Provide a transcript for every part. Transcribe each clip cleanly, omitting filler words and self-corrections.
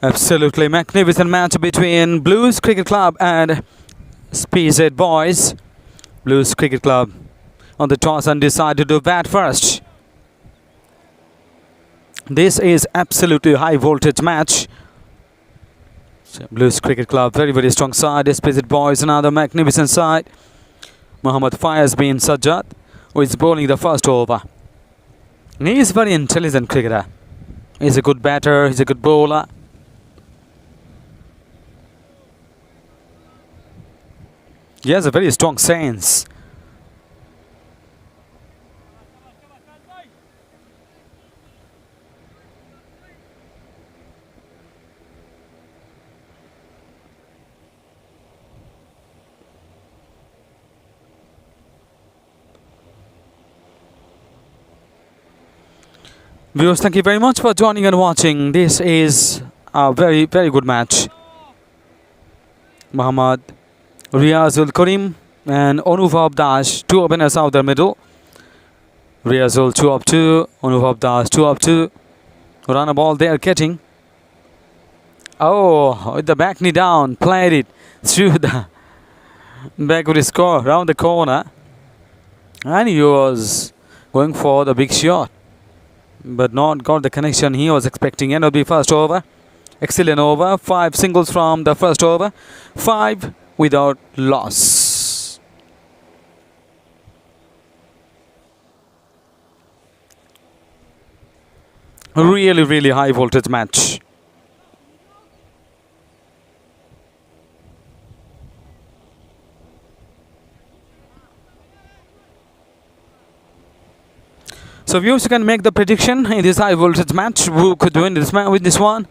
Absolutely magnificent match between Bluez Cricket Club and SPZ Boyz. Bluez Cricket Club on the toss and decided to bat first. This is absolutely high voltage match. So Bluez Cricket Club, very strong side. SPZ Boyz, another magnificent side. Mohammad Faiz bin Sajjad, who is bowling the first over. And he is very intelligent cricketer. He's a good batter, he's a good bowler. He has a very strong sense. Viewers, thank you very much for joining and watching. This is a very good match. Muhammad Riazul Karim and Anubhav Das, two openers out the middle. Riazul 2 up 2, Anubhav Das 2 up 2. Run a ball they are getting. Oh, with the back knee down, played it through the backward score round the corner. And he was going for the big shot, but not got the connection he was expecting. End of the first over. Excellent over. 5 singles from the first over. 5 without loss. Really high voltage match. So viewers, you can make the prediction in this high voltage match. Who could win this match with this one?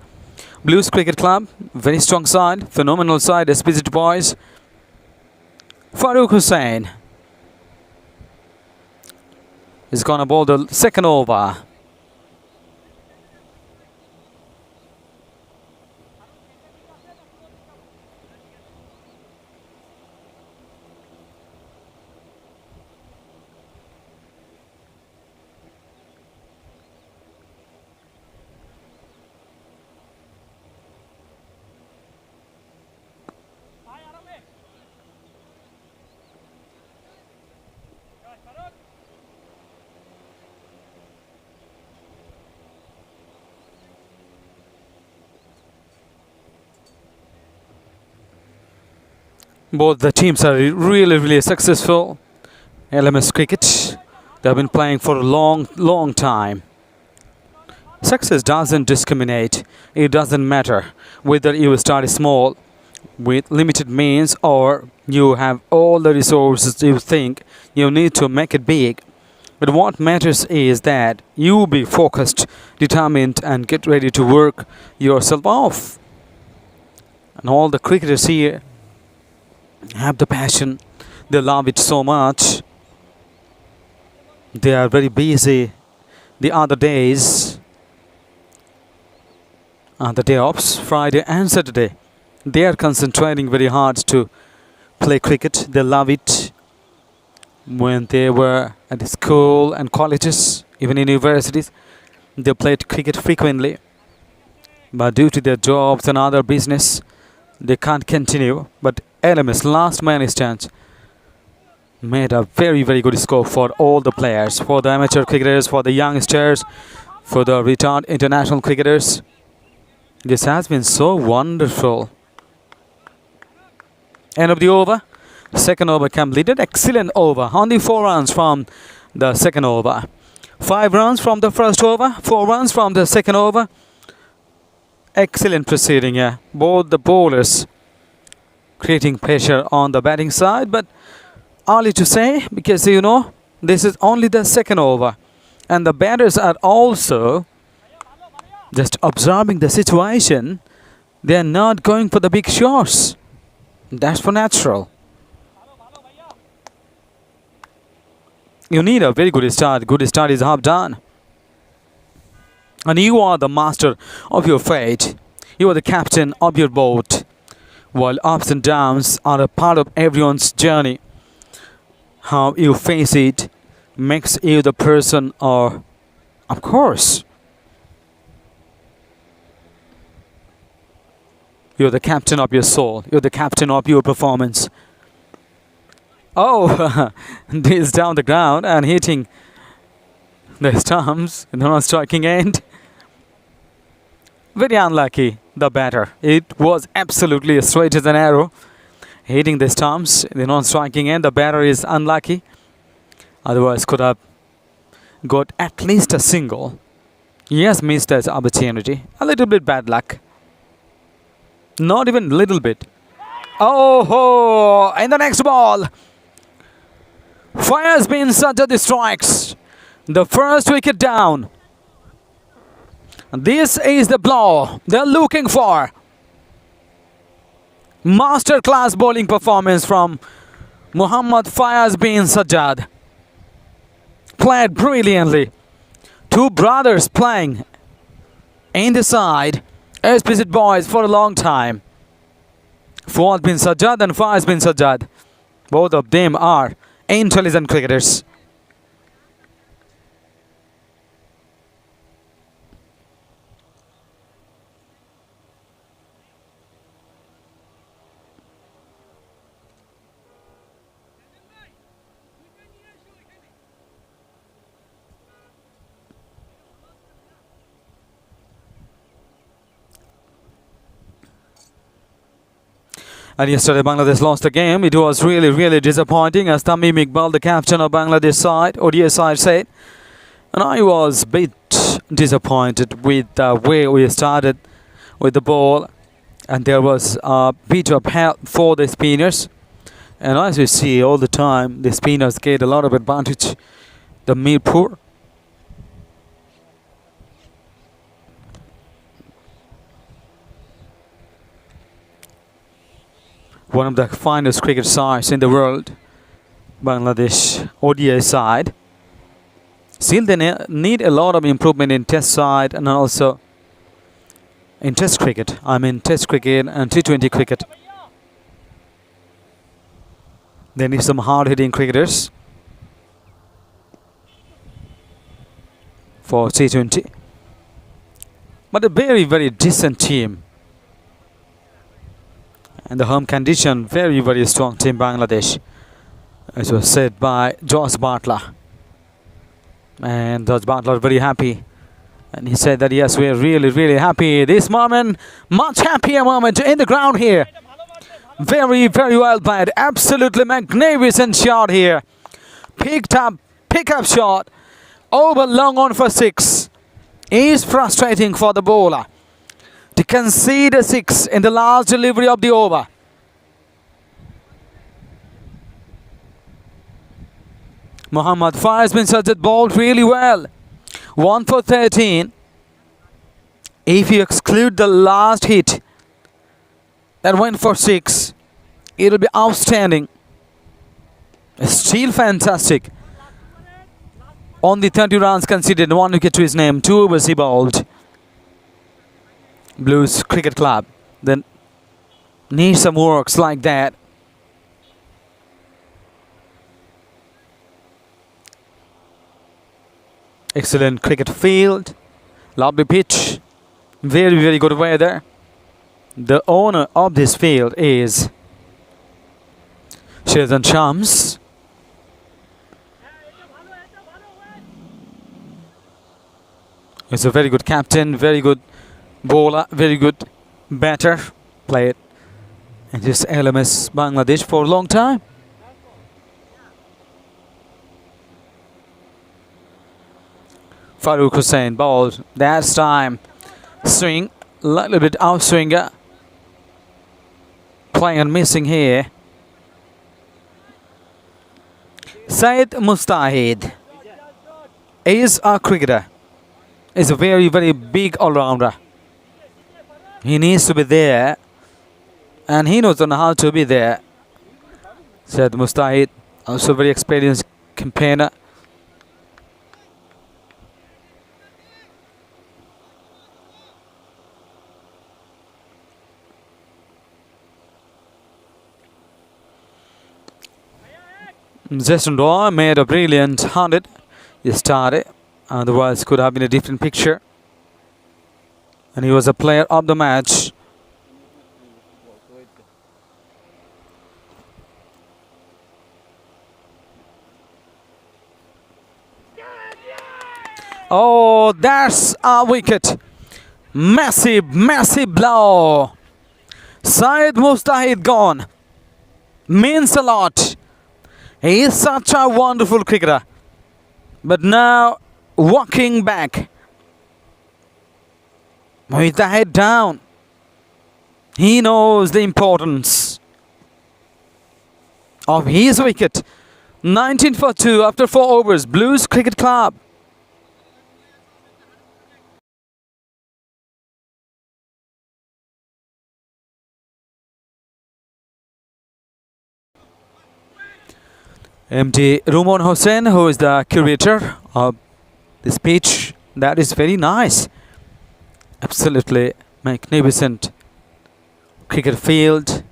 Bluez Cricket Club, very strong side, phenomenal side. SPZ Boyz. Farooq Hussain is gonna bowl the second over. Both the teams are really successful. LMS Cricket, they have been playing for a long time. Success doesn't discriminate. It doesn't matter whether you start small with limited means or you have all the resources you think you need to make it big. But what matters is that you be focused, determined, and get ready to work yourself off. And all the cricketers here have the passion. They love it so much. They are very busy the other days, the day offs, Friday and Saturday. They are concentrating very hard to play cricket. They love it. When they were at school and colleges, even in universities, they played cricket frequently. But due to their jobs and other business, they can't continue. But LMS, last man stands, made a very good score for all the players, for the amateur cricketers, for the youngsters, for the retired international cricketers. This has been so wonderful. End of the over. Second over completed. Excellent over. Only 4 runs from the second over. 5 runs from the first over. 4 runs from the second over. Excellent proceeding here. Both the bowlers creating pressure on the batting side, but early to say, because you know this is only the second over and the batters are also just observing the situation. They are not going for the big shots. That's for natural. You need a very good start. Good start is half done. And you are the master of your fate. You are the captain of your boat. While ups and downs are a part of everyone's journey, how you face it makes you the person, or of course You're the captain of your soul. You're the captain of your performance. Oh, he's down the ground and hitting the stumps in the non-striking end. Very unlucky, the batter. It was absolutely as straight as an arrow. Hitting the stumps in the non-striking end. The batter is unlucky. Otherwise, could have got at least a single. He has missed his opportunity. A little bit bad luck. Not even a little bit. Oh, ho! In the next ball, fires been such at the strikes. The first wicket down. This is the blow they're looking for. Masterclass bowling performance from Mohammad Fayaz bin Sajjad. Played brilliantly. Two brothers playing in the side. SPZ Boyz for a long time. Fawaz bin Sajjad and Fayaz bin Sajjad. Both of them are intelligent cricketers. And yesterday Bangladesh lost the game. It was really disappointing, as Tamim Iqbal, the captain of Bangladesh side, ODI side, said. And I was a bit disappointed with the way we started with the ball. And there was a bit of help for the spinners. And as we see all the time, the spinners get a lot of advantage. The Mirpur. One of the finest cricket sides in the world, Bangladesh ODI side. Still, they need a lot of improvement in test side and also in test cricket. I mean test cricket and T20 cricket. They need some hard-hitting cricketers for T20. But a very decent team. And the home condition, very strong team Bangladesh, as was said by Josh Butler. And Josh Butler very happy. And he said that yes, we're really happy. This moment, much happier moment in the ground here. Very well played. Absolutely magnificent shot here. Pick-up shot. Over long on for 6. Is frustrating for the bowler to concede a 6 in the last delivery of the over. Mohammad Fayaz bin Sajjad bowled really well. 1 for 13. If you exclude the last hit that went for 6, it'll be outstanding. Still fantastic. Only 30 runs conceded, 1 wicket to his name, 2 overs he bowled. Bluez Cricket Club then needs some works like that. Excellent cricket field, lovely pitch, very good weather. The owner of this field is Shezan Shams. He's a very good captain, very good bowler, very good batter. Played in this LMS Bangladesh for a long time. Farooq Hussain bowled. That's time. Swing, a little bit outswinger. Playing and missing here. Saeed Mustahid is a cricketer. Is a very big all-rounder. He needs to be there, and he knows on how to be there. Said Mustahid, also very experienced campaigner. Jason Roy made a brilliant 100. He started, otherwise could have been a different picture. And he was a player of the match. Oh, that's a wicket. Massive blow. Syed Mustahid gone. Means a lot. He is such a wonderful cricketer. But now, walking back with the head down. He knows the importance of his wicket. 19 for 2 after 4 overs. Bluez Cricket Club. MD Rumon Hossain, who is the curator of this pitch. That is very nice. Absolutely magnificent cricket field.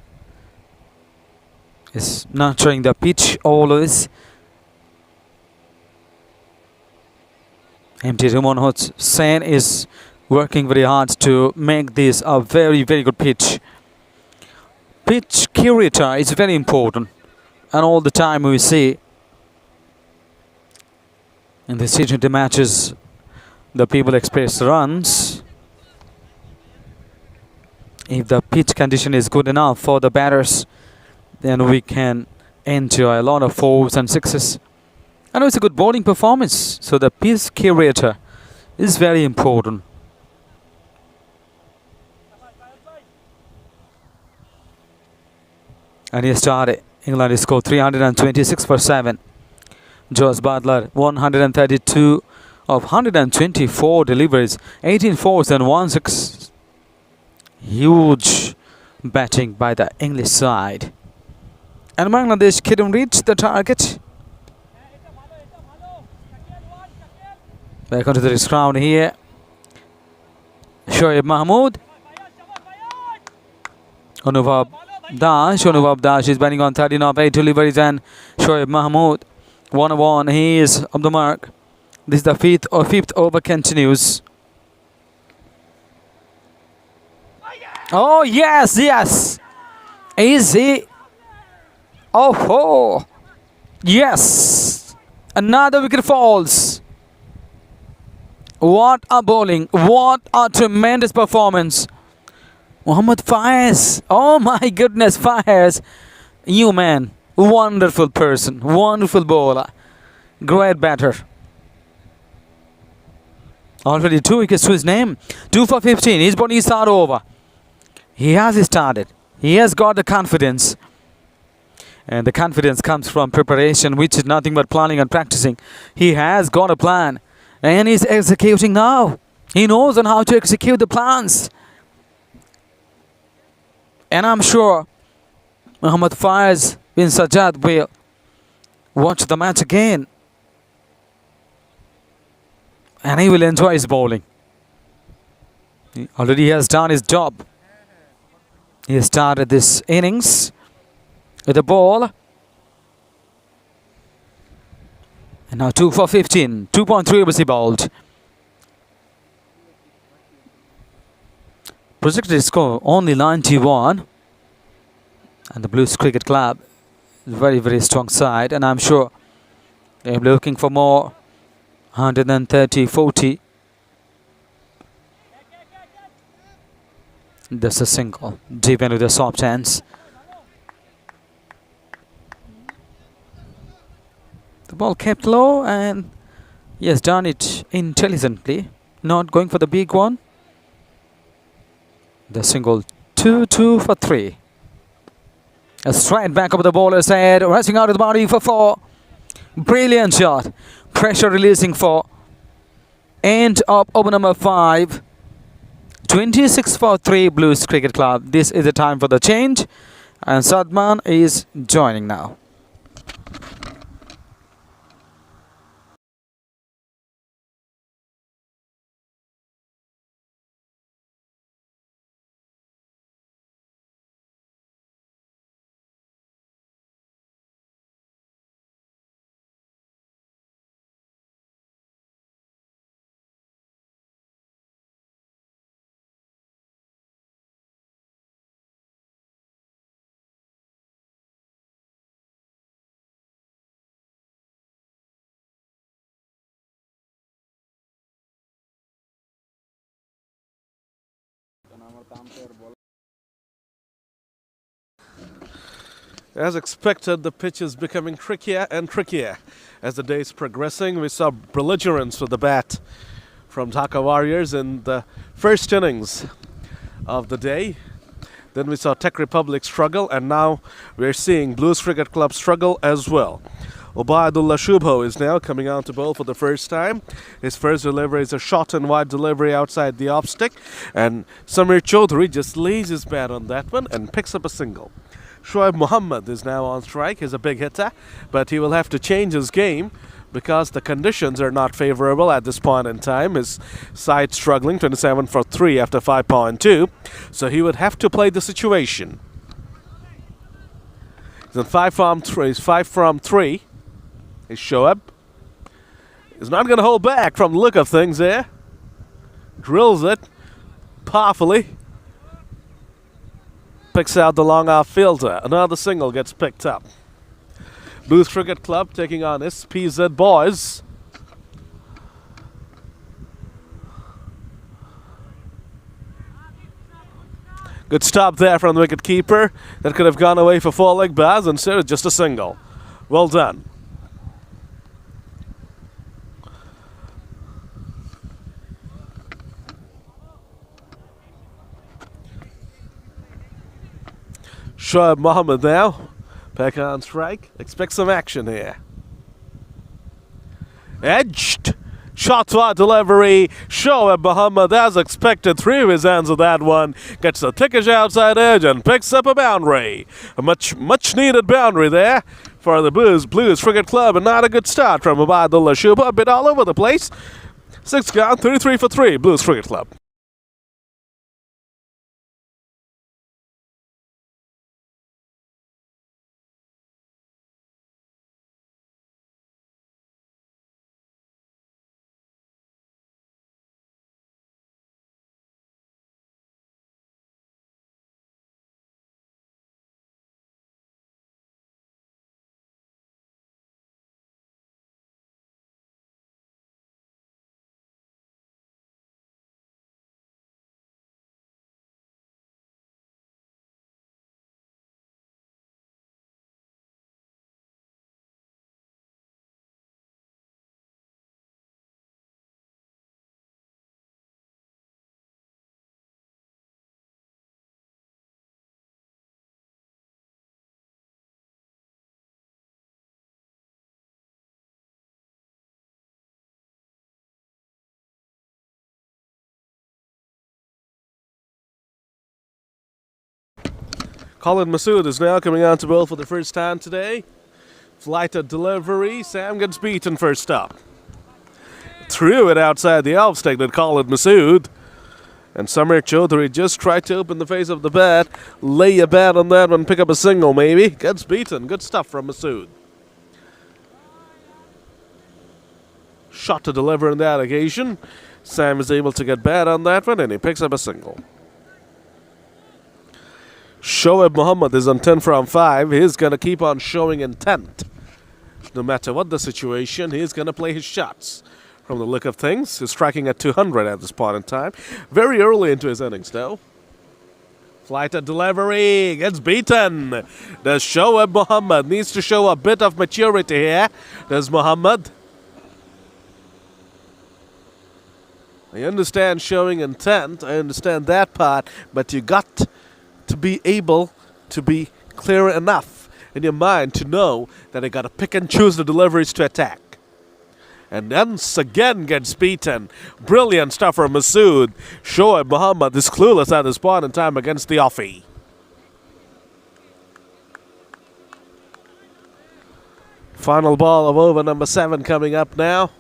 Is nurturing the pitch always. MD Rumon Hossain is working very hard to make this a very good pitch. Pitch curator is very important. And all the time we see in the T20 matches, the people express runs. If the pitch condition is good enough for the batters, then we can enjoy a lot of fours and sixes. And it's a good bowling performance. So the pitch curator is very important. And he started. England scored 326 for 7. Josh Butler 132 of 124 deliveries, 18 fours and 1 6. Huge batting by the English side. And Bangladesh couldn't reach the target. Back onto the ground here. Shoaib Mahmood. Anubhav Dash is batting on 13 of 8 deliveries, and Shoaib Mahmood 1-1. He is on the mark. This is the fifth over continues. Oh yes. Easy. Oh yes. Another wicket falls. What a bowling! What a tremendous performance. Mohammad Faiz. Oh my goodness, Faiz. You man. Wonderful person. Wonderful bowler. Great batter. Already 2 wickets to his name. 2 for 15. His bowling is start over. He has started. He has got the confidence. And the confidence comes from preparation, which is nothing but planning and practicing. He has got a plan. And he's executing now. He knows on how to execute the plans. And I'm sure Mohammad Faiz bin Sajjad will watch the match again. And he will enjoy his bowling. He already has done his job. He has started this innings with the ball. And now 2 for 15. 2.3 was he bowled. Projected score only 91. And the Bluez Cricket Club is very strong side. And I'm sure they're looking for more. 130-40. That's a single. Deep into the soft hands. The ball kept low, and he has done it intelligently. Not going for the big one. The single 2 for 3. A straight back of the bowler's head, rushing out of the body for 4. Brilliant shot. Pressure releasing for end of over number 5. 26 for 3 Bluez Cricket Club. This is the time for the change. And Sadman is joining now. As expected, the pitch is becoming trickier and trickier. As the day is progressing, we saw belligerence with the bat from Dhaka Warriors in the first innings of the day. Then we saw Tech Republic struggle, and now we're seeing Bluez Cricket Club struggle as well. Ubaidullah Shubho is now coming on to bowl for the first time. His first delivery is a short and wide delivery outside the off stick, and Samir Chaudhary just lays his bat on that one and picks up a single. Shoaib Mohammad is now on strike. He's a big hitter, but he will have to change his game because the conditions are not favorable at this point in time. His side struggling, 27 for 3 after 5.2, so he would have to play the situation. He's on 5 from 3. He's 5 from 3. He's Shoaib. He's not going to hold back from the look of things there. Drills it powerfully. Picks out the long off fielder. Another single gets picked up. Bluez Cricket Club taking on SPZ Boyz. Good stop there from the wicket keeper. That could have gone away for 4 leg bars. Instead, it's just a single. Well done. Shoaib Mohammad now. Back on strike. Expect some action here. Edged. Shot wide delivery. Shoaib Mohammad, as expected, threw his hands with that one. Gets the thickish outside edge and picks up a boundary. A much needed boundary there for the Bluez Cricket Club, and not a good start from Ubaidullah Shubho. A bit all over the place. 6 gone, 33 for 3, Bluez Cricket Club. Colin Masood is now coming on to bowl for the first time today. Flighted delivery. Sam gets beaten first up. Threw it outside the off stick that Colin Masood. And Samir Chaudhary just tried to open the face of the bat. Lay a bat on that one, pick up a single maybe. Gets beaten. Good stuff from Masood. Shot to deliver in that occasion. Sam is able to get bat on that one, and he picks up a single. Shoaib Mohammad is on 10 from 5. He's going to keep on showing intent. No matter what the situation, he's going to play his shots. From the look of things, he's striking at 200 at this point in time. Very early into his innings, though. Flighted delivery. Gets beaten. Does Shoaib Mohammad. Needs to show a bit of maturity here. Does Mohammad. I understand showing intent. I understand that part. But you got to be able to be clear enough in your mind to know that you got to pick and choose the deliveries to attack. And once again gets beaten. Brilliant stuff from Masood. Shoaib Mohammad is clueless at this point in time against the offie. Final ball of over number 7 coming up now.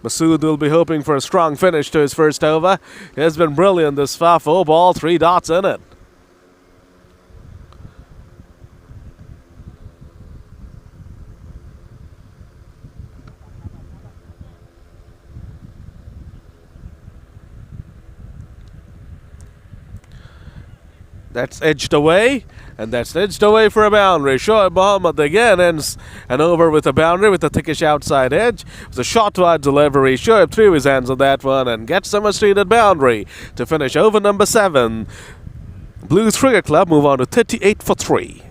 Masood will be hoping for a strong finish to his first over. He has been brilliant this far. 4 ball, 3 dots in it. That's edged away, and that's edged away for a boundary. Shoaib Mohammed again ends an over with a boundary with a thickish outside edge. It was a short wide delivery. Shoaib threw his hands on that one and gets a much-needed boundary to finish over number 7. Bluez Cricket Club move on to 38 for 3.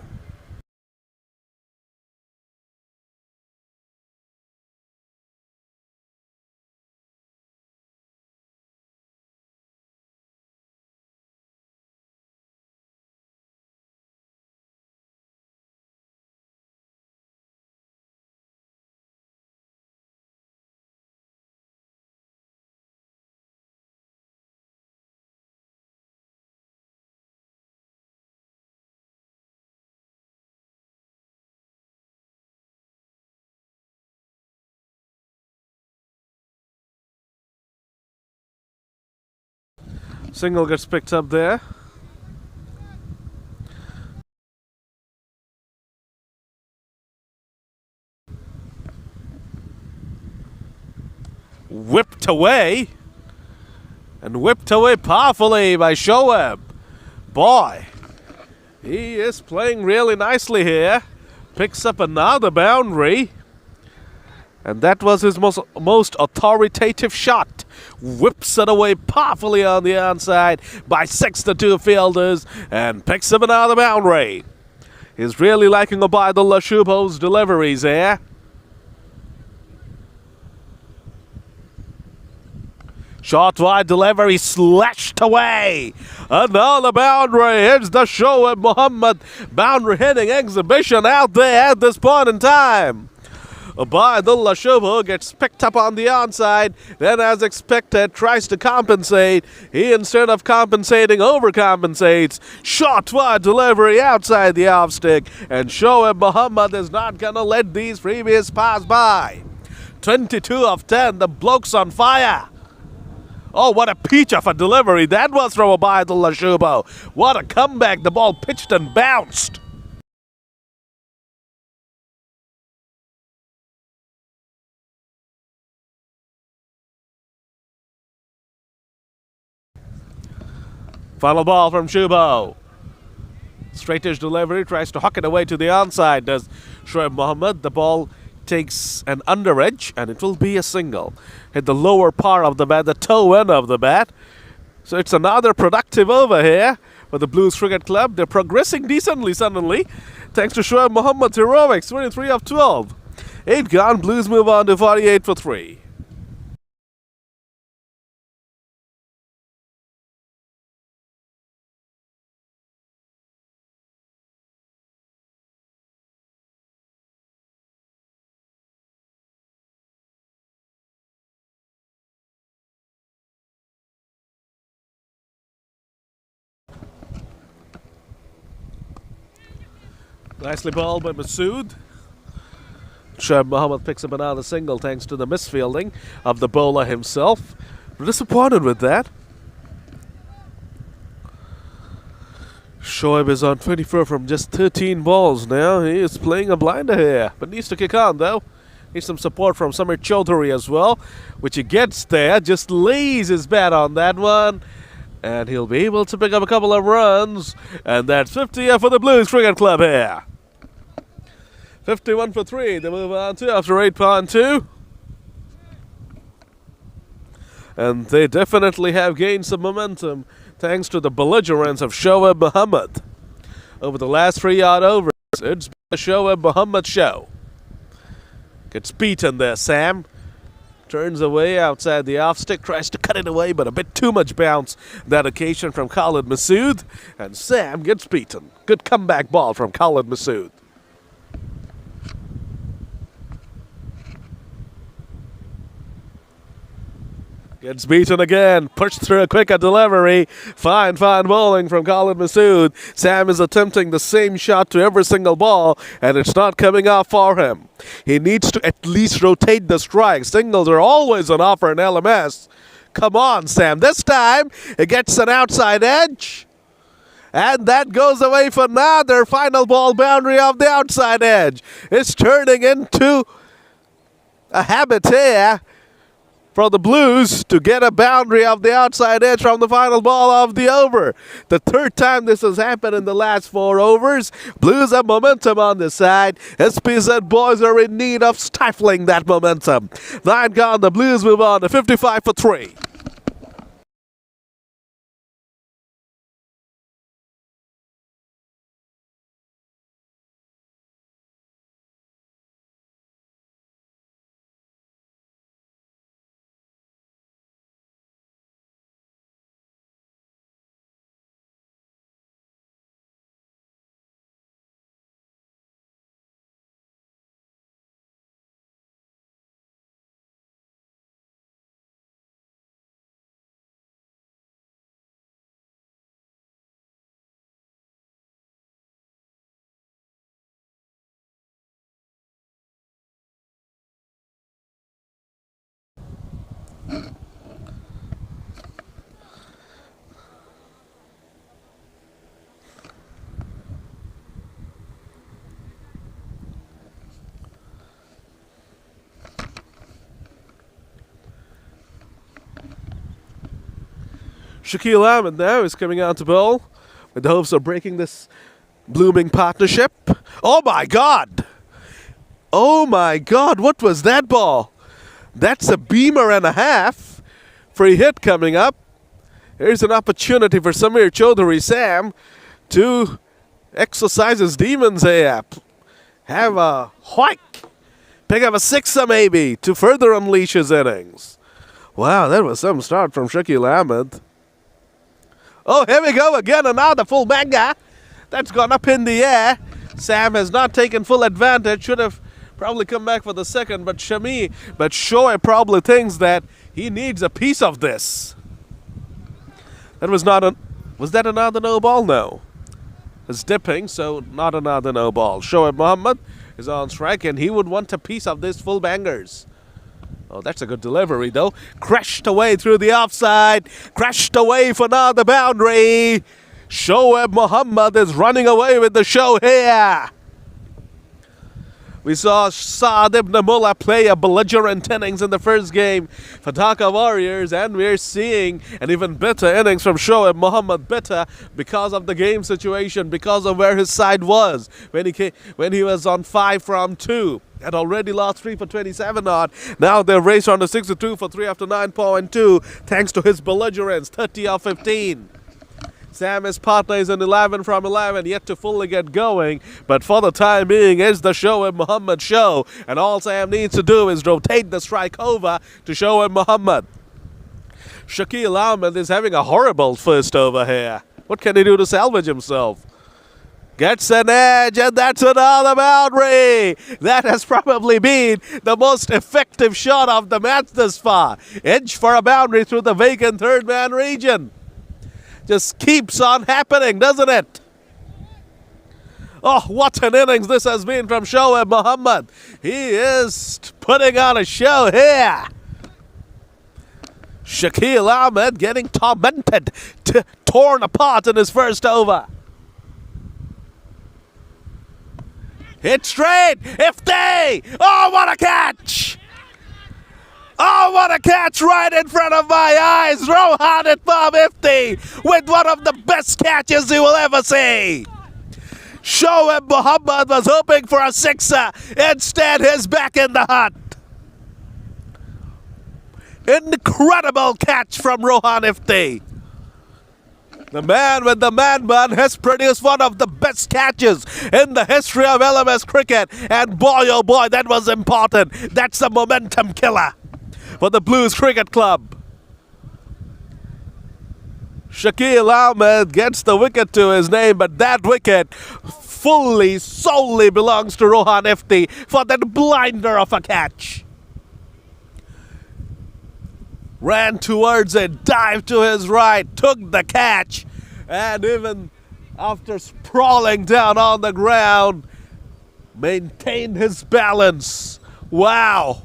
Single gets picked up there. Whipped away. And whipped away powerfully by Shoaib. Boy, he is playing really nicely here. Picks up another boundary. And that was his most authoritative shot. Whips it away powerfully on the onside by 6 to 2 fielders and picks up another boundary. He's really liking Ubaidullah Shubho's deliveries here. Short wide delivery slashed away. Another boundary. Here's the Shoaib Mohammed boundary hitting exhibition out there at this point in time. Ubaidullah Shubho gets picked up on the onside, then as expected tries to compensate. He, instead of compensating, overcompensates. Short wide delivery outside the off stick, and Shoaib Mohammed is not gonna let these freebies pass by. 22 of 10, the bloke's on fire. Oh, what a peach of a delivery that was from Ubaidullah Shubho. What a comeback, the ball pitched and bounced. Final ball from Shubho. Straightish delivery, tries to huck it away to the onside, does Shoaib Mohammed. The ball takes an under edge, and it will be a single. Hit the lower part of the bat, the toe end of the bat. So it's another productive over here for the Bluez Cricket Club. They're progressing decently suddenly, thanks to Shoaib Mohammed's heroics. 23 of 12. 8 gone, Bluez move on to 48 for 3. Nicely bowled by Masood. Shoaib Mohammed picks up another single thanks to the misfielding of the bowler himself. We're disappointed with that. Shoaib is on 24 from just 13 balls now. He is playing a blinder here, but needs to kick on though. Needs some support from Samir Chaudhary as well, which he gets there. Just lays his bat on that one, and he'll be able to pick up a couple of runs. And that's 50 for the Bluez Cricket Club here. 51 for 3, they move on to after 8.2. And they definitely have gained some momentum thanks to the belligerence of Shoaib Mohammed. Over the last 3 odd overs, it's been a Shoaib Mohammed show. Gets beaten there, Sam. Turns away outside the off stick, tries to cut it away, but a bit too much bounce that occasion from Khalid Masood. And Sam gets beaten. Good comeback ball from Khalid Masood. Gets beaten again, pushed through a quicker delivery. Fine bowling from Khalid Masood. Sam is attempting the same shot to every single ball, and it's not coming off for him. He needs to at least rotate the strike. Singles are always an offer in LMS. Come on, Sam. This time, it gets an outside edge. And that goes away for another final ball boundary off the outside edge. It's turning into a habit here. for the Blues to get a boundary of the outside edge from the final ball of the over. The third time this has happened in the last 4 overs. Blues have momentum on this side. SPZ Boyz are in need of stifling that momentum. 9 gone, the Blues move on to 55 for 3. Shaquille Ahmed now is coming out to bowl with the hopes of breaking this blooming partnership. Oh my God! Oh my God, what was that ball? That's a beamer and a half. Free hit coming up. Here's an opportunity for Samir Chaudhary Sam to exercise his demons here. Have a hike. Pick up a sixer maybe to further unleash his innings. Wow, that was some start from Shaquille Ahmed. Oh, here we go again, another full banger. That's gone up in the air. Sam has not taken full advantage. Should have probably come back for the second, but Shoaib probably thinks that he needs a piece of this. That was not a... Was that another no ball? No. It's dipping, so not another no ball. Shoaib Mohammad is on strike, and he would want a piece of this full bangers. Oh, that's a good delivery, though. Crashed away through the offside. Crashed away for another boundary. Shoaib Mohammad is running away with the show here. We saw Saad Ibn Mullah play a belligerent innings in the first game for Dhaka Warriors, and we're seeing an even better innings from Shoaib Mohammad. Better because of the game situation, because of where his side was when he was on 5 from 2. Had already lost 3 for 27 odd. Now they're raced on to 62 for 3 after 9.2, thanks to his belligerence, 30 of 15. Sam, his partner, is in 11 from 11, yet to fully get going. But for the time being, it's the Shoaib Mohammad show. And all Sam needs to do is rotate the strike over to Shoaib Mohammad. Shaquille Ahmed is having a horrible first over here. What can he do to salvage himself? Gets an edge, and that's another boundary. That has probably been the most effective shot of the match thus far. Edge for a boundary through the vacant third man region. Just keeps on happening, doesn't it? Oh, what an innings this has been from Shoaib Mohammad. He is putting on a show here. Shaquille Ahmed getting tormented, torn apart in his first over. Hit straight, Ifti! Oh, what a catch! Oh, what a catch right in front of my eyes! Rohan at Bob Ifti with one of the best catches you will ever see. Shoaib Mohammad was hoping for a sixer. Instead, he's back in the hunt. Incredible catch from Rohan Ifti. The man with the man bun has produced one of the best catches in the history of LMS cricket. And boy, oh boy, that was important. That's a momentum killer for the Blues Cricket Club. Shaquille Ahmed gets the wicket to his name, but that wicket solely belongs to Rohan Ifti for that blinder of a catch. Ran towards it, dived to his right, took the catch, and even after sprawling down on the ground, maintained his balance. Wow.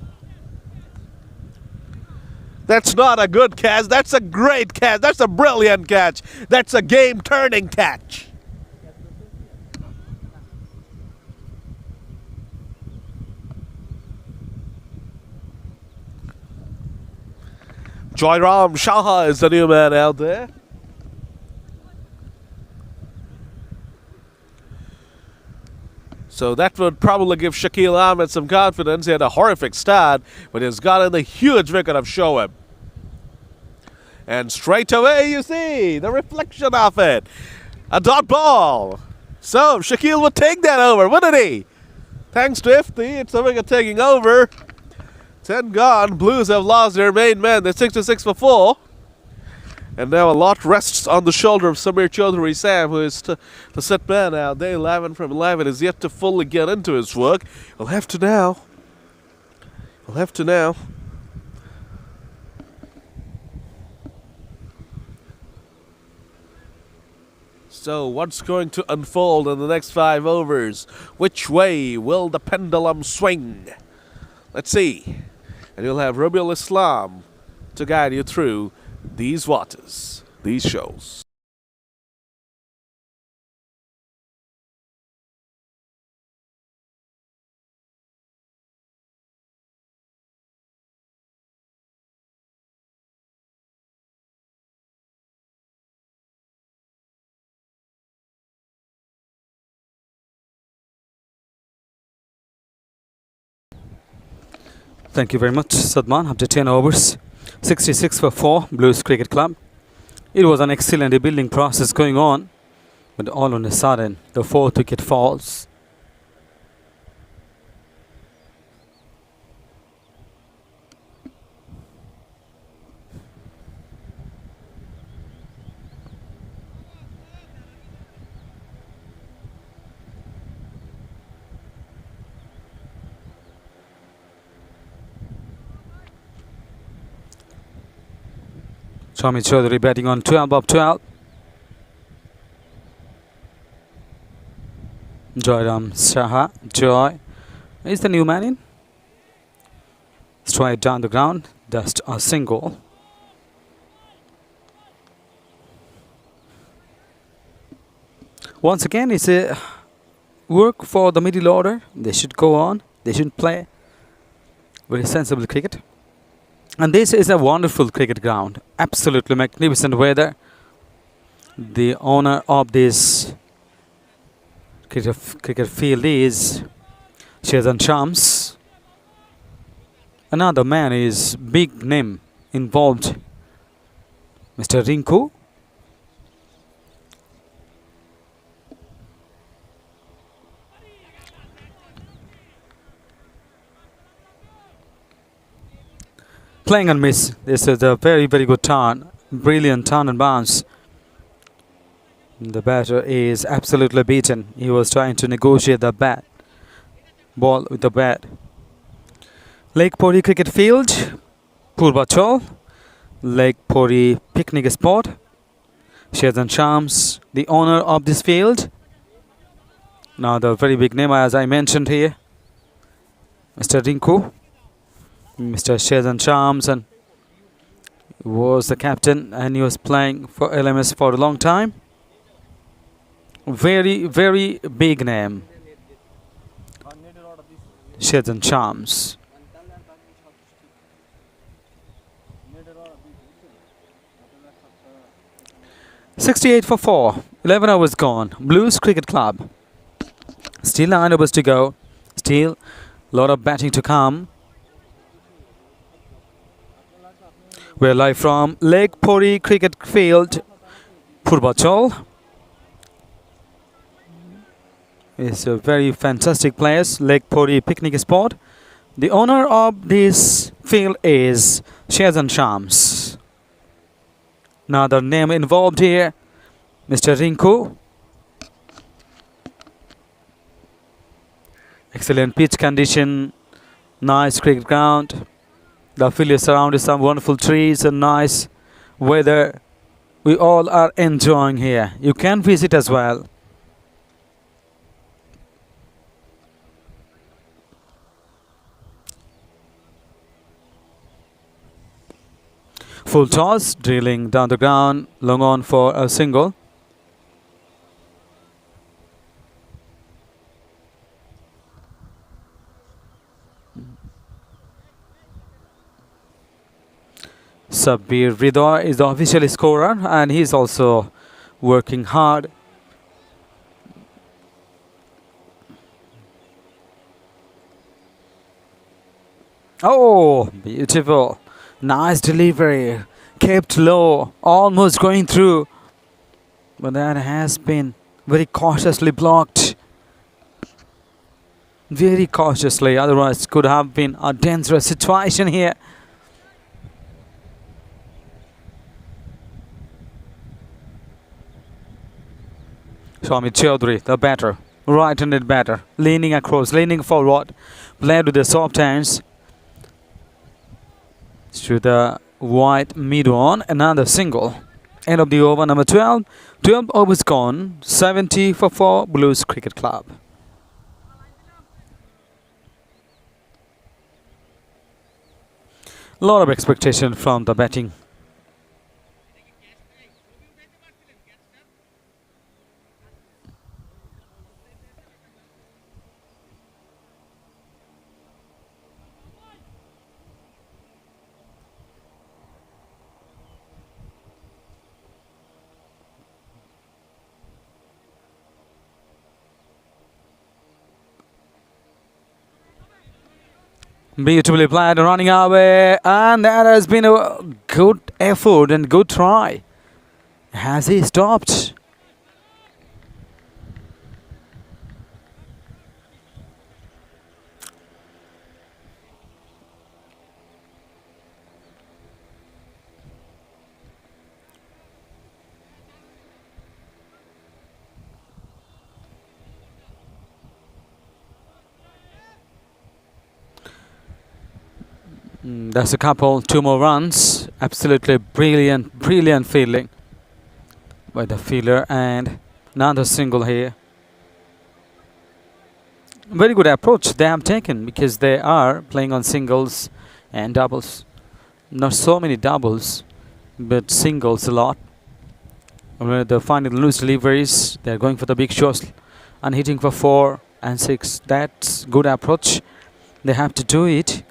That's not a good catch. That's a great catch. That's a brilliant catch. That's a game-turning catch. Joyram Shah is the new man out there. So that would probably give Shakil Ahmed some confidence. He had a horrific start, but he's gotten a huge wicket of Shoaib. And straight away you see the reflection of it. A dot ball. So Shakil would take that over, wouldn't he? Thanks to Ifti, it's a wicket taking over. 10 gone. Blues have lost their main man. They're 66 for 4. And now a lot rests on the shoulder of Samir Chaudhary Sam, who is the set man now. Day 11 from 11 is yet to fully get into his work. He'll have to now. So what's going to unfold in the next 5 overs? Which way will the pendulum swing? Let's see. And you'll have Rabiul Islam to guide you through these waters, these shows. Thank you very much, Sadman. After 10 overs, 66 for 4, Blues Cricket Club. It was an excellent building process going on, but all on a sudden, the 4th wicket falls. Shami Chaudhary batting on 12 of 12. Joyram Shah, Joy is the new man in. Straight down the ground, just a single. Once again, it's a work for the middle order. They should go on. They should play very sensible cricket. And this is a wonderful cricket ground. Absolutely magnificent weather. The owner of this cricket field is Shezan Shams. Another man is big name involved, Mr. Rinku. Playing and miss. This is a very, very good turn. Brilliant turn and bounce. The batter is absolutely beaten. He was trying to negotiate the ball with the bat. Lake Pori Cricket Field, Purbachal. Lake Pori Picnic Spot. Shezan Shams, the owner of this field. Now the very big name, as I mentioned here, Mr. Rinku. Mr. Shezan Shams and was the captain, and he was playing for LMS for a long time. Very, very big name, Shezan Shams. .68 for 4. 11 overs gone. Blues Cricket Club. Still 9 overs to go. Still a lot of batting to come. We're live from Lake Pori Cricket Field, Purbachal. It's a very fantastic place, Lake Pori Picnic Spot. The owner of this field is Shezan Shams. Another name involved here, Mr. Rinku. Excellent pitch condition, nice cricket ground. The field is surrounded some wonderful trees and nice weather. We all are enjoying here. You can visit as well. Full toss, drilling down the ground, long on for a single. Sabir Ridha is the official scorer, and he's also working hard. Oh, beautiful. Nice delivery. Kept low, almost going through. But that has been very cautiously blocked. Very cautiously, otherwise could have been a dangerous situation here. Swami Chaudhary, the batter, right-handed batter, leaning across, leaning forward, played with the soft hands to the wide mid-on, another single. End of the over, number 12. 12 overs gone, 70 for 4, Bluez Cricket Club. Lot of expectation from the batting. Beautifully played, running away, and that has been a good effort and good try. Has he stopped? That's a couple, 2 more runs. Absolutely brilliant, brilliant fielding by the fielder, and another single here. Very good approach they have taken, because they are playing on singles and doubles. Not so many doubles, but singles a lot. When they're finding loose deliveries, they're going for the big shots and hitting for 4 and 6. That's good approach. They have to do it.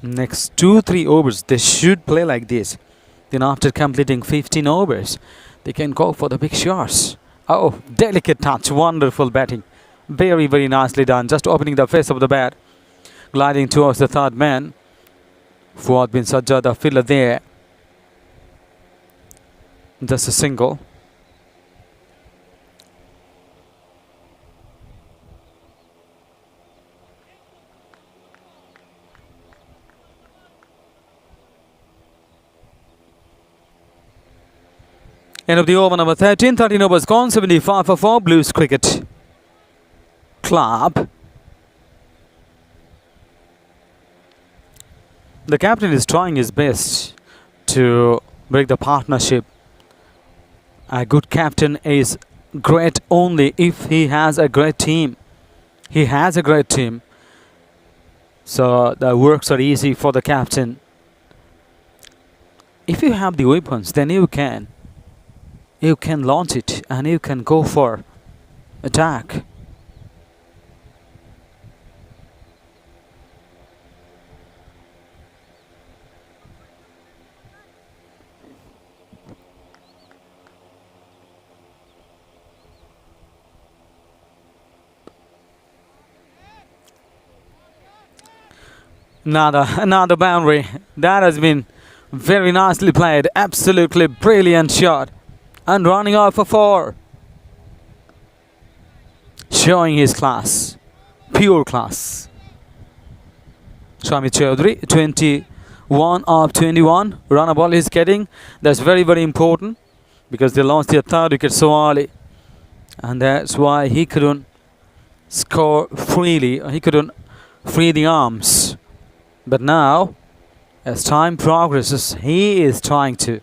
Next 2-3 overs they should play like this. Then after completing 15 overs, they can go for the big shots. Oh, delicate touch, wonderful batting. Very, very nicely done. Just opening the face of the bat, gliding towards the third man. Fuad bin Sajjad, the fielder there. Just a single. End of the over, number 13. 13 overs gone, 75 for 4, Bluez Cricket Club. The captain is trying his best to break the partnership. A good captain is great only if he has a great team. He has a great team, so the works are easy for the captain. If you have the weapons, then you can launch it and you can go for attack. Another boundary. That has been very nicely played. Absolutely brilliant shot. And running out for 4. Showing his class. Pure class. Swami Chaudhary, 21 of 21. Run a ball he's getting. That's very, very important, because they lost their third wicket so early. And that's why he couldn't score freely. He couldn't free the arms. But now, as time progresses, he is trying to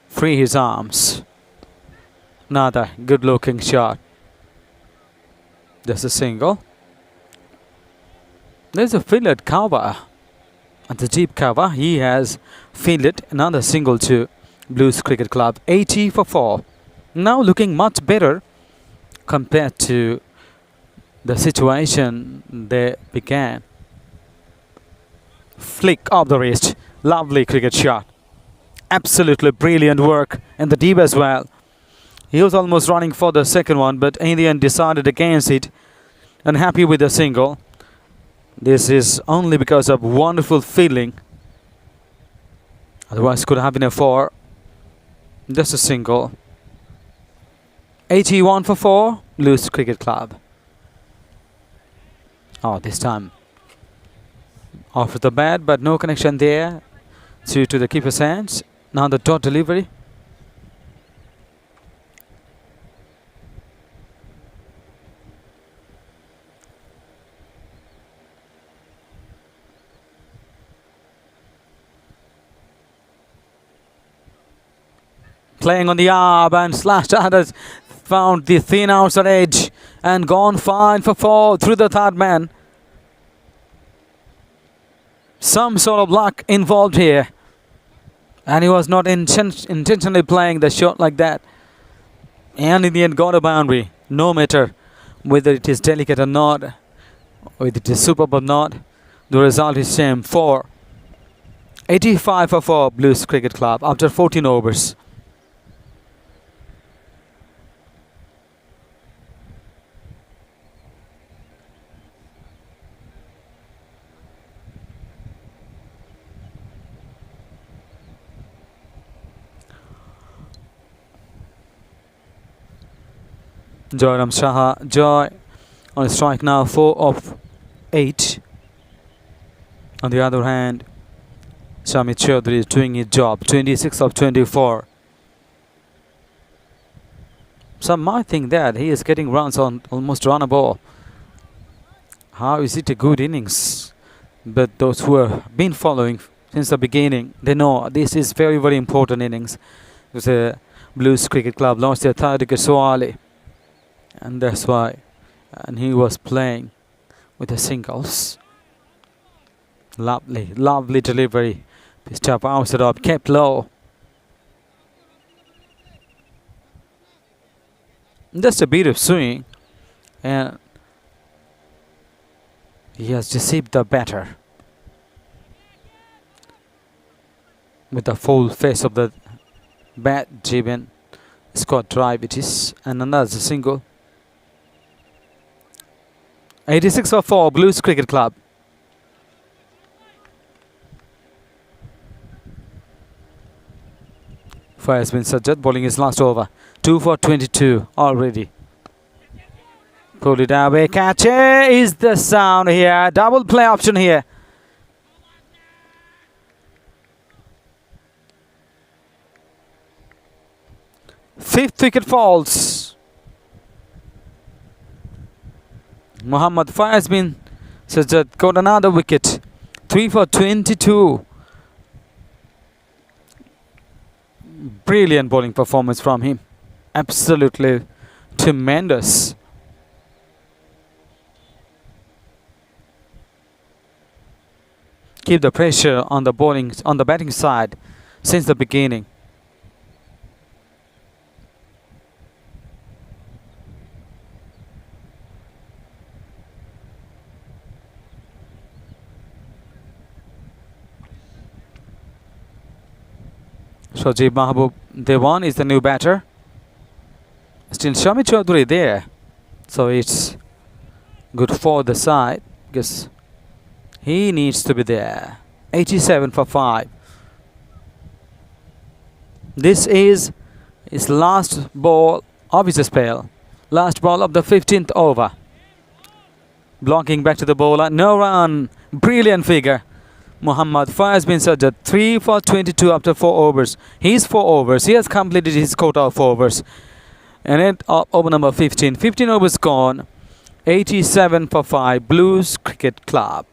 free his arms. Another good looking shot. Just a single. There's a fielded cover. At the deep cover, he has fielded another single to Bluez Cricket Club. 80 for 4. Now looking much better compared to the situation they began. Flick of the wrist. Lovely cricket shot. Absolutely brilliant work in the deep as well. He was almost running for the second one, but in the end decided against it. Unhappy with the single. This is only because of wonderful fielding. Otherwise could have been a 4. Just a single. 81 for 4. Bluez Cricket Club. Oh, this time off the bat, but no connection there to the keeper's hands. Now the dot delivery. Playing on the arm and slashed out, has found the thin outside edge and gone fine for 4 through the third man. Some sort of luck involved here, and he was not intentionally playing the shot like that, and in the end got a boundary. No matter whether it is delicate or not, whether it is superb or not, the result is same. 4. 85 for 4 Bluez Cricket Club after 14 overs. Joyram Shaha, Joy on strike now, 4 of 8. On the other hand, Shamit Chaudhary is doing his job, 26 of 24. Some might think that he is getting runs on almost run a ball. How is it a good innings? But those who have been following since the beginning, they know this is very, very important innings. The Bluez Cricket Club lost their third wicket so early. And that's why, and he was playing with the singles. Lovely, lovely delivery. Pitched up, outside up, kept low. Just a bit of swing, and he has deceived the batter with the full face of the bat driven. Scott drive it is, and another single. 86 for 4 Bluez Cricket Club. Fires bin Sajjad bowling his last over. 2 for 22 already. Pull it away. Catch is the sound here. Double play option here. Fifth wicket falls. Muhammad Fires bin Sajjad got another wicket. 3 for 22. Brilliant bowling performance from him. Absolutely tremendous. Keep the pressure on the batting side since the beginning. Shojib Mahbub Dewan is the new batter. Still Shamit Chaudhary there. So it's good for the side because he needs to be there. 87 for 5. This is his last ball of his spell. Last ball of the 15th over. Blocking back to the bowler. No run. Brilliant figure. Muhammad Fires bin Sajjad 3 for 22 after 4 overs. He's 4 overs. He has completed his quota of overs. And at over number 15. 15 overs gone. 87 for 5. Bluez Cricket Club.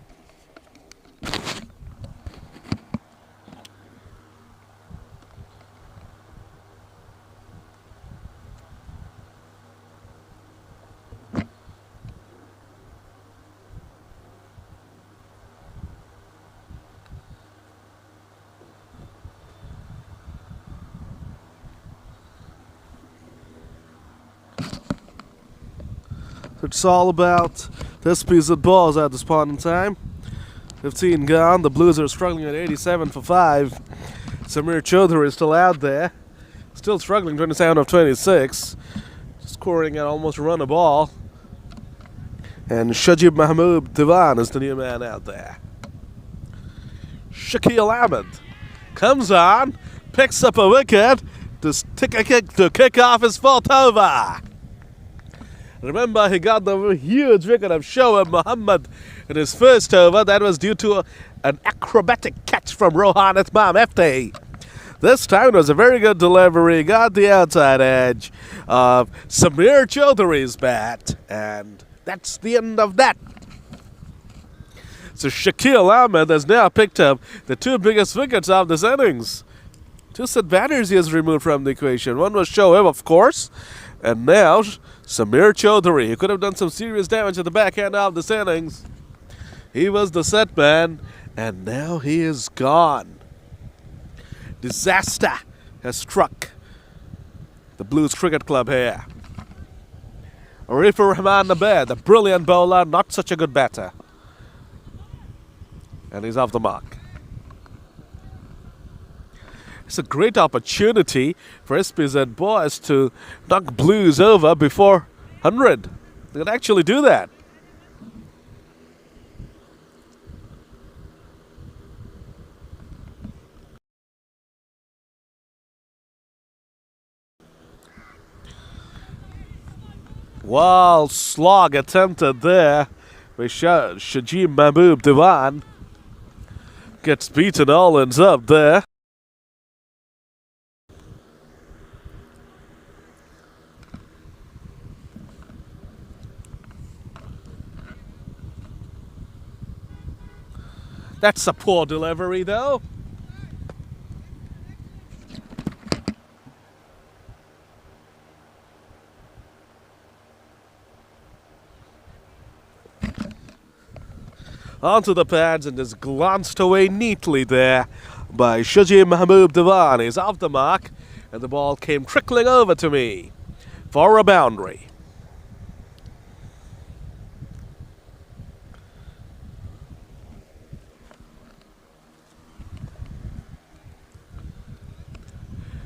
It's all about the SPZ Boyz at this point in time. 15 gone. The Blues are struggling at 87 for 5. Samir Chaudhary is still out there. Still struggling, 27 of 26. Scoring at almost a run a ball. And Shajib Mahmood Diwan is the new man out there. Shakil Ahmed comes on, picks up a wicket to kick off his 4th over. Remember, he got the huge wicket of Shoaib Mohammad in his 1st over. That was due to an acrobatic catch from Rohan Itmam FT. This time it was a very good delivery. Got the outside edge of Samir Chaudhary's bat. And that's the end of that. So Shakil Ahmed has now picked up the 2 biggest wickets of this innings. 2 set batters he has removed from the equation. One was Shoaib, of course. And now Samir Chaudhary. He could have done some serious damage at the back end of this innings. He was the set man. And now he is gone. Disaster has struck the Blues Cricket Club here. Arifur Rahman Nabeed, the brilliant bowler, not such a good batter. And he's off the mark. It's a great opportunity for SPZ Boyz to knock Blues over before 100. They could actually do that. Wild slog attempted there by Shajib Mahmood Diwan. Gets beaten all ends up there. That's a poor delivery, though. Onto the pads and is glanced away neatly there by Shajib Mahmood Diwan. He's off the mark, and the ball came trickling over to me for a boundary.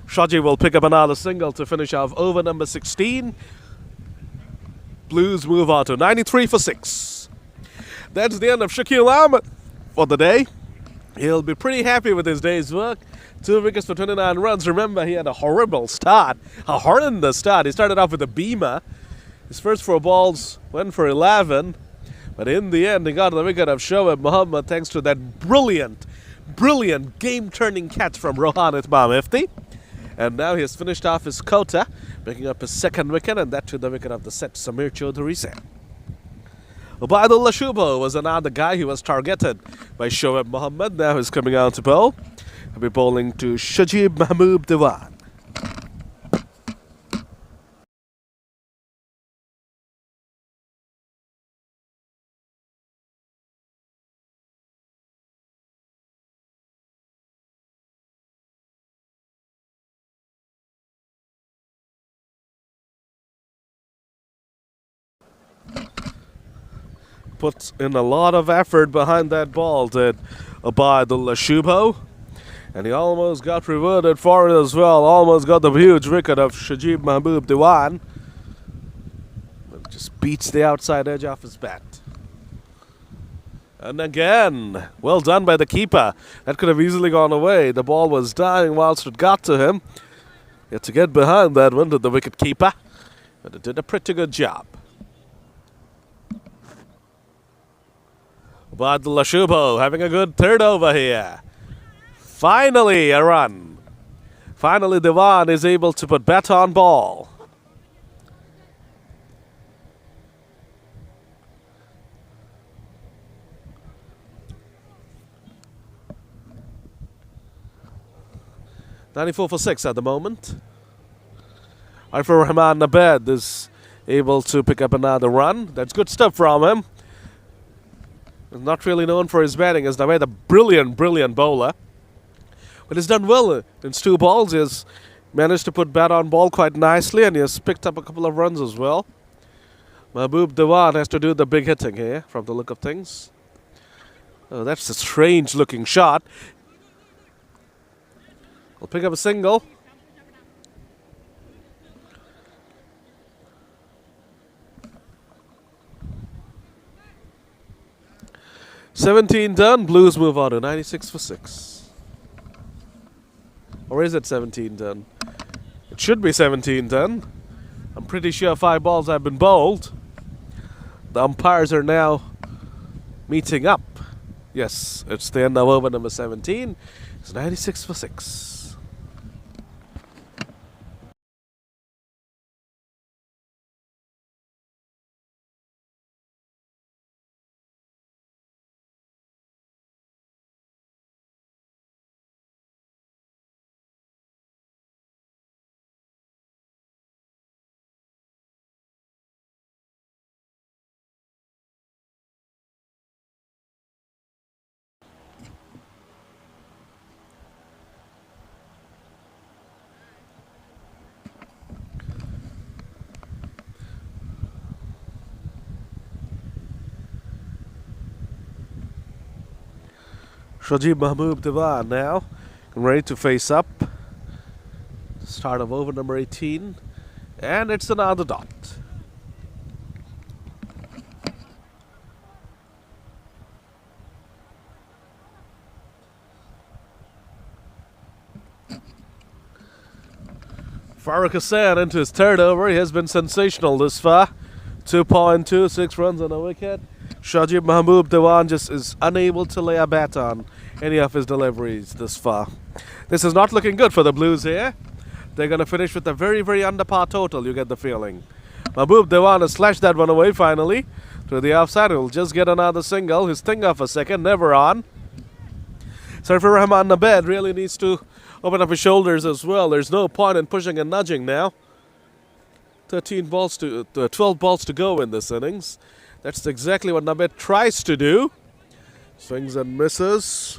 Shaji will pick up another single to finish off over number 16. Blues move on to 93 for 6. That's the end of Shakil Ahmed for the day. He'll be pretty happy with his day's work. 2 wickets for 29 runs. Remember, he had a horrible start, a horrendous start. He started off with a beamer. His first 4 balls went for 11. But in the end, he got the wicket of Shoaib Mohammad thanks to that brilliant game-turning catch from Rohan Itmam FT. And now he has finished off his quota, picking up his 2nd wicket, and that to the wicket of the set, Samir Chaudhary. Ubaidullah Shubho was another guy who was targeted by Shoaib Mohammad. Now he's coming out to bowl. He'll be bowling to Shajib Mahmood Diwan. Put in a lot of effort behind that ball, did Ubaidullah Shubho. And he almost got rewarded for it as well. Almost got the huge wicket of Shajib Mahmood Diwan. But just beats the outside edge off his bat. And again, well done by the keeper. That could have easily gone away. The ball was dying whilst it got to him. He had to get behind that one to the wicket keeper. But it did a pretty good job. Ubaidullah Shubho having a good 3rd over here. Finally a run. Finally Diwan is able to put bat on ball. .94 for 6 at the moment. Arifur Rahman Nabeed is able to pick up another run. That's good stuff from him. Not really known for his batting, as Nabeed a brilliant bowler. But he's done well in his 2 balls. He's managed to put bat on ball quite nicely, and he has picked up a couple of runs as well. Mahbub Dewan has to do the big hitting here from the look of things. Oh, that's a strange looking shot. We'll pick up a single. $17 done. Blues move on to 96 for 6. Or is it 17 done? It should be 17 done. I'm pretty sure 5 balls have been bowled. The umpires are now meeting up. Yes, it's the end of over number 17. It's 96 for 6. Shajib Mahbub Dewan now ready to face up. Start of over number 18. And it's another dot. Farooq Hussain into his third over. He has been sensational this far. 2.26 runs on a wicket. Shajib Mahbub Dewan just is unable to lay a bat on any of his deliveries this far. This is not looking good for the Blues here. They're going to finish with a very, very under par total, you get the feeling. Mahbub Dewan has slashed that one away finally to the offside. He'll just get another single. His thing off a second, never on. Sarfir Rahman Nabed really needs to open up his shoulders as well. There's no point in pushing and nudging now. 12 balls to go in this innings. That's exactly what Nabed tries to do. Swings and misses.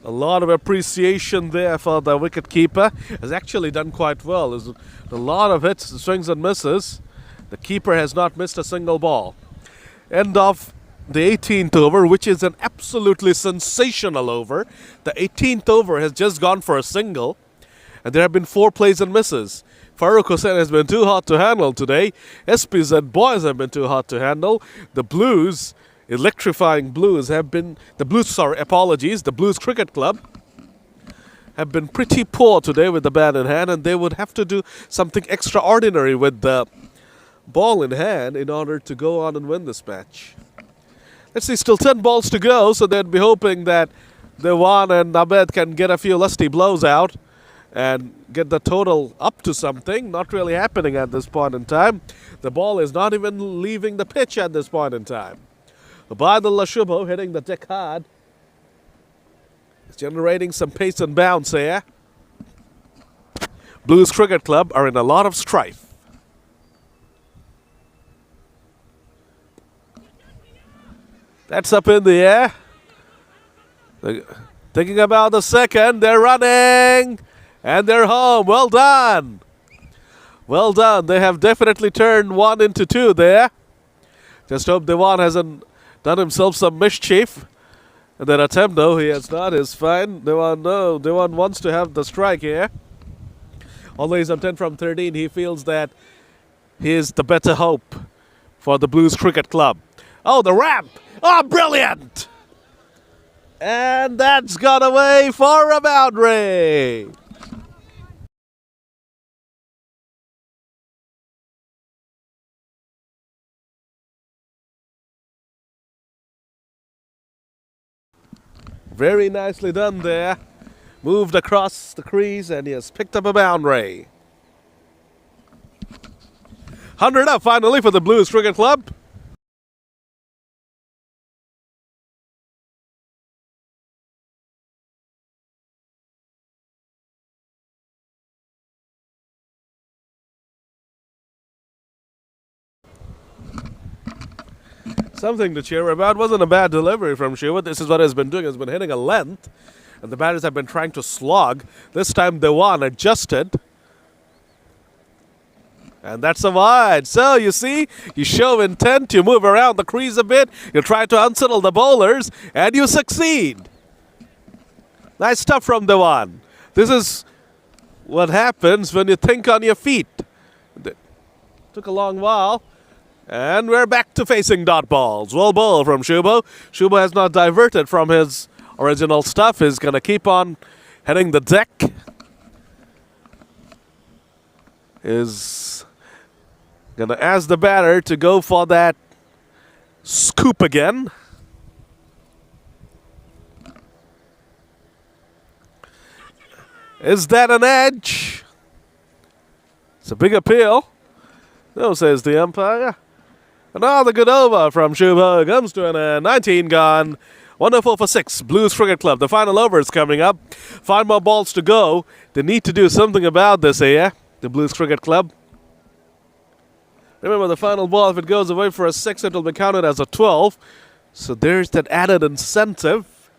A lot of appreciation there for the wicket-keeper. Has actually done quite well. There's a lot of hits, swings and misses. The keeper has not missed a single ball. End of the 18th over, which is an absolutely sensational over. The 18th over has just gone for a single. And there have been 4 plays and misses. Farooq Hussain has been too hot to handle today. SPZ Boyz have been too hot to handle. The Blues, electrifying Blues, have been... The Blues Cricket Club have been pretty poor today with the bat in hand. And they would have to do something extraordinary with the ball in hand in order to go on and win this match. Let's see, still 10 balls to go. So they'd be hoping that Dewan and Nabed can get a few lusty blows out and get the total up to something. Not really happening at this point in time. The ball is not even leaving the pitch at this point in time. Abadullah Shubho hitting the deck hard. It's generating some pace and bounce here. Blues Cricket Club are in a lot of strife. That's up in the air. Thinking about the second. They're running. And they're home. Well done. Well done. They have definitely turned 1 into 2 there. Just hope Dewan hasn't done himself some mischief. And that attempt, no, he has not. Is fine. Dewan wants to have the strike here. Although he's on 10 from 13, he feels that he is the better hope for the Blues Cricket Club. Oh, the ramp. Oh, brilliant. And that's gone away for a boundary. Very nicely done there. Moved across the crease and he has picked up a boundary. 100 up finally for the Blues Cricket Club. Something to cheer about. Wasn't a bad delivery from Shiva. This is what he's been doing. He's been hitting a length. and the batters have been trying to slog. This time Dewan adjusted. And that's a wide. So you see, you show intent, you move around the crease a bit, you try to unsettle the bowlers, and you succeed. Nice stuff from Dewan. This is what happens when you think on your feet. Took a long while. And we're back to facing dot balls. Well bowled from Shubho. Shubho has not diverted from his original stuff. He's going to keep on heading the deck. Is going to ask the batter to go for that scoop again. Is that an edge? It's a big appeal. No, says the umpire. Another good over from Shubho. Comes to an end. 19 gone. 104 for 6. Bluez Cricket Club. The final over is coming up. 5 more balls to go. They need to do something about this here. The Bluez Cricket Club. Remember, the final ball, if it goes away for a 6, it will be counted as a 12. So there's that added incentive.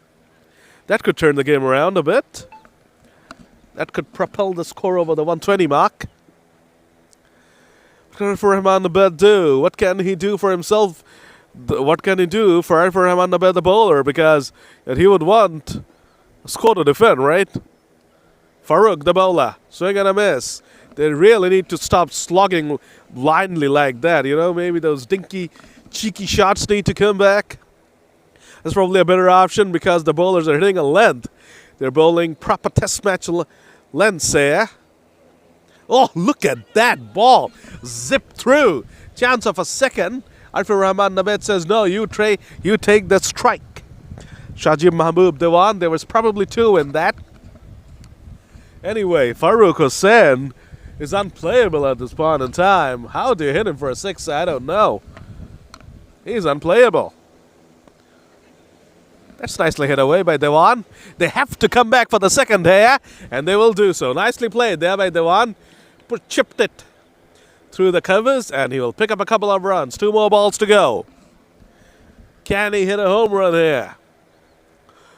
That could turn the game around a bit. That could propel the score over the 120 mark. What can Rahman Abed do? What can he do for himself? What can he do for Rahman Abed, the bowler? Because he would want a score to defend, right? Farooq, the bowler, swing and a miss. They really need to stop slogging blindly like that. You know, maybe those dinky, cheeky shots need to come back. That's probably a better option because the bowlers are hitting a length. They're bowling proper test match lengths here. Oh, look at that ball. Zip through. Chance of a second. Arifur Rahman Nabed says, no, you take the strike. Shajib Mahbub Dewan, there was probably 2 in that. Anyway, Farooq Hussain is unplayable at this point in time. How do you hit him for a 6? I don't know. He's unplayable. That's nicely hit away by Dewan. They have to come back for the second here, and they will do so. Nicely played there by Dewan. Chipped it through the covers, and he will pick up a couple of runs. 2 more balls to go. Can he hit a home run here?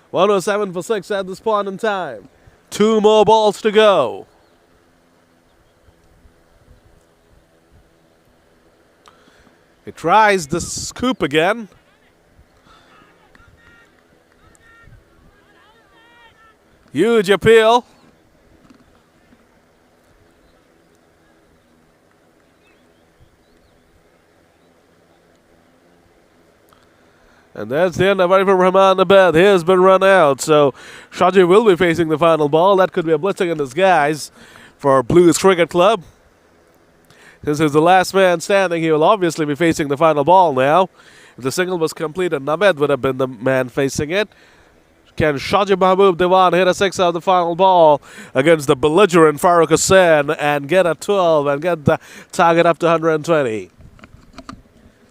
107 for 6 at this point in time. 2 more balls to go. He tries the scoop again. Huge appeal. And that's the end of Arifur Rahman Abed. He has been run out. So Shaji will be facing the final ball. That could be a blessing in disguise for Bluez Cricket Club. Since he's the last man standing, he will obviously be facing the final ball now. If the single was completed, Nabed would have been the man facing it. Can Shajib Mahbub Dewan hit a 6 out of the final ball against the belligerent Farooq Hussain and get a 12 and get the target up to 120?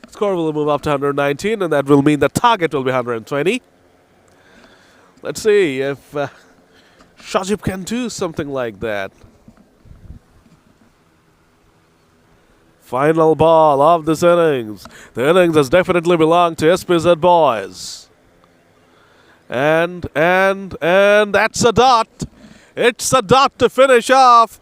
Score will move up to 119, and that will mean the target will be 120. Let's see if Shajib can do something like that. Final ball of this innings. The innings has definitely belonged to SPZ Boyz. And that's a dot. It's a dot to finish off.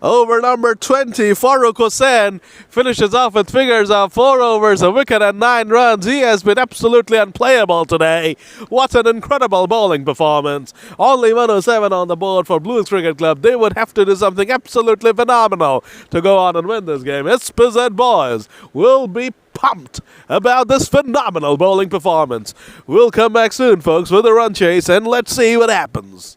Over number 20, Farooq Hussain finishes off with figures of 4 overs, a wicket and 9 runs. He has been absolutely unplayable today. What an incredible bowling performance. Only 107 on the board for Bluez Cricket Club. They would have to do something absolutely phenomenal to go on and win this game. SPZ Boyz will be pumped about this phenomenal bowling performance. We'll come back soon, folks, with a run chase, and let's see what happens.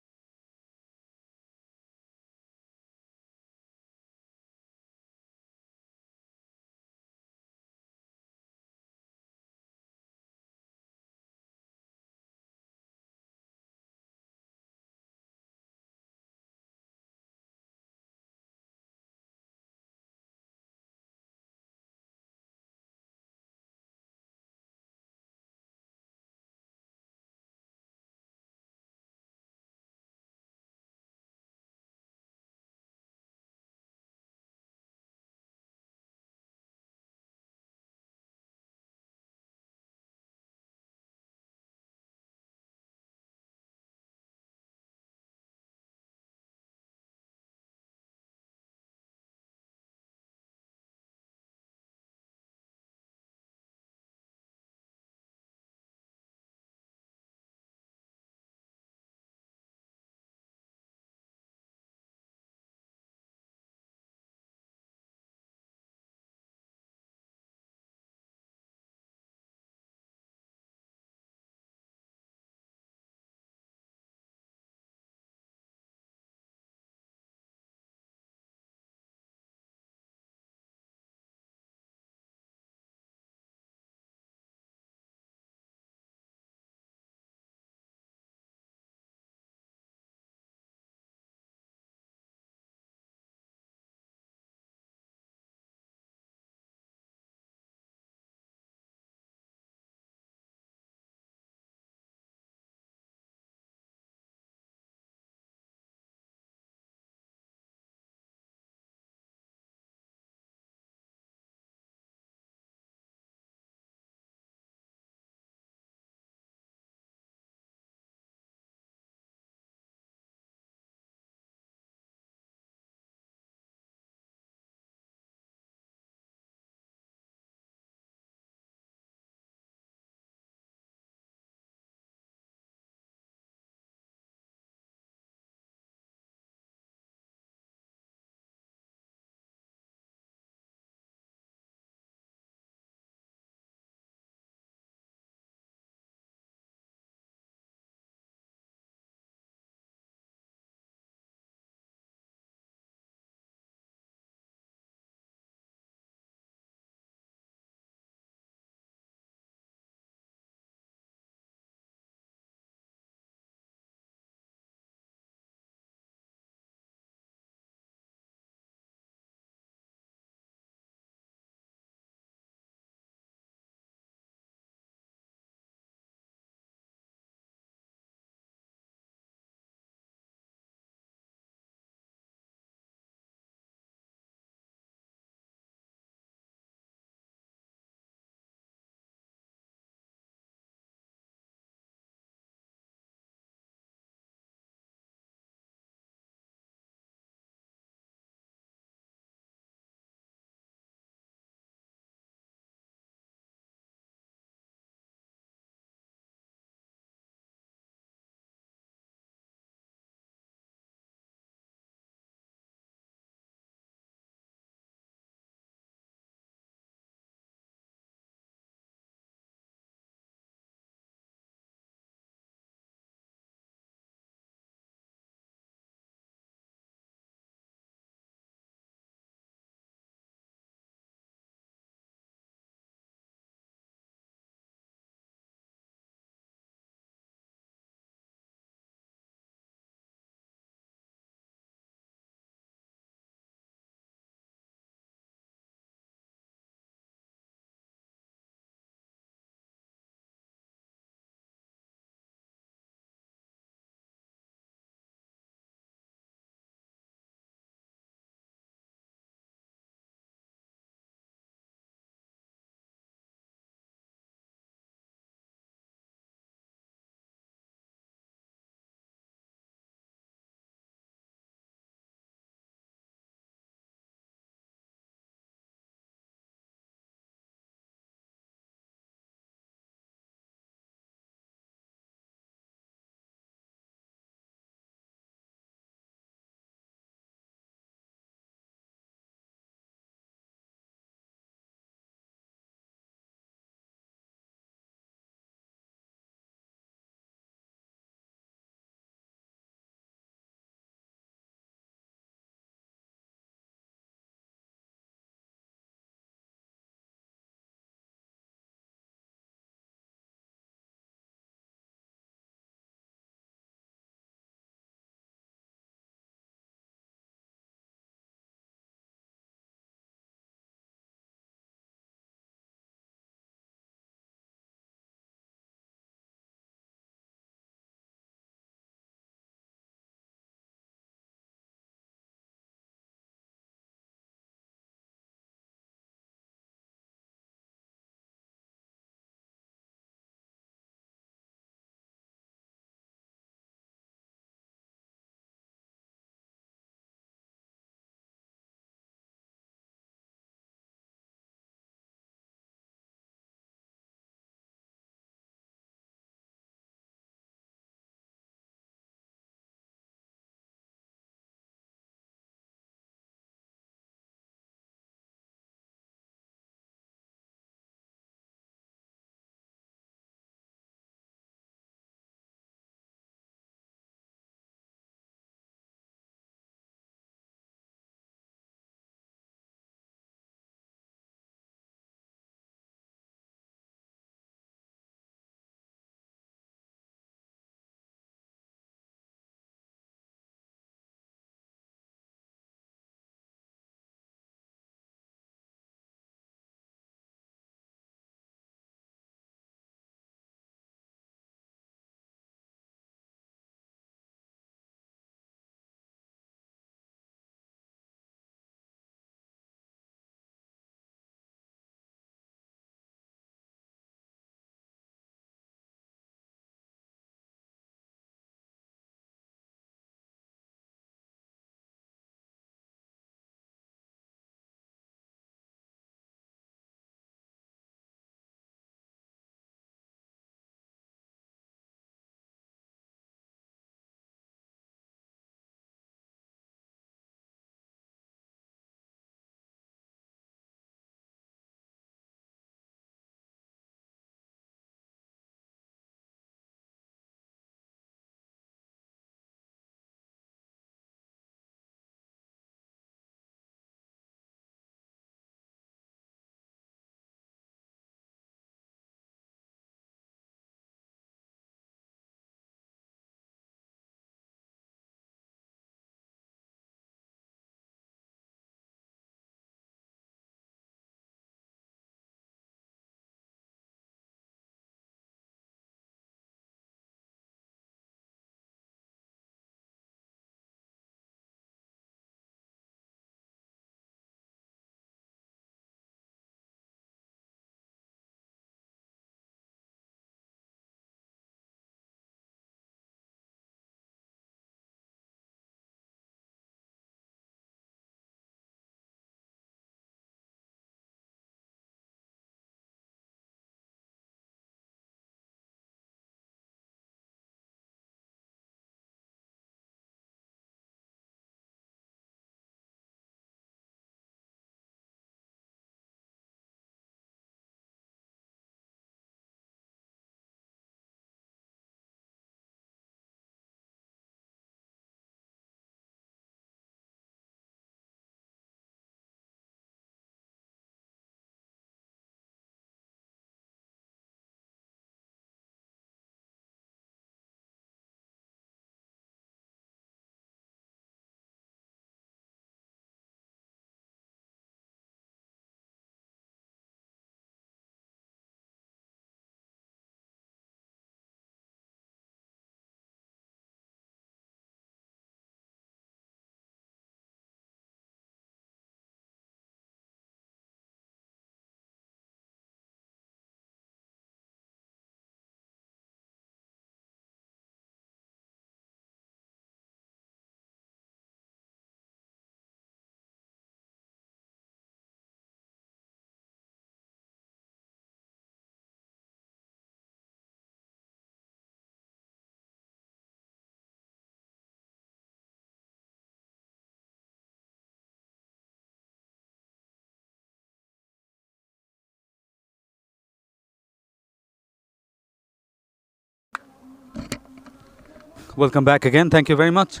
Welcome back again. Thank you very much.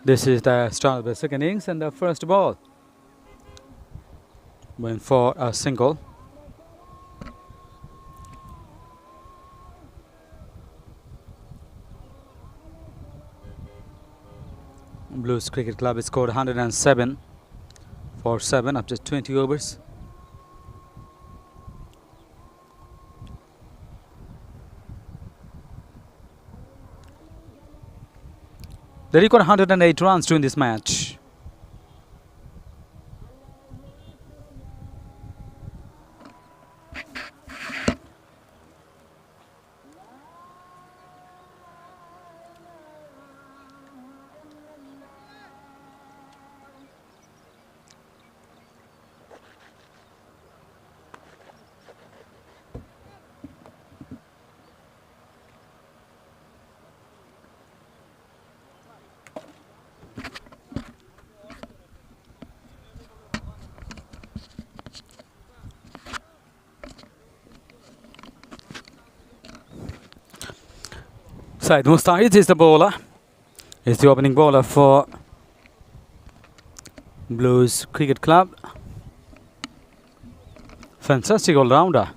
This is the start of the second innings and the first ball. Went for a single. Bluez Cricket Club has scored 107 for 7 after 20 overs. They recorded 108 runs during this match. Said Mustahid is the bowler. Is the opening bowler for Bluez Cricket Club. Fantastic all-rounder.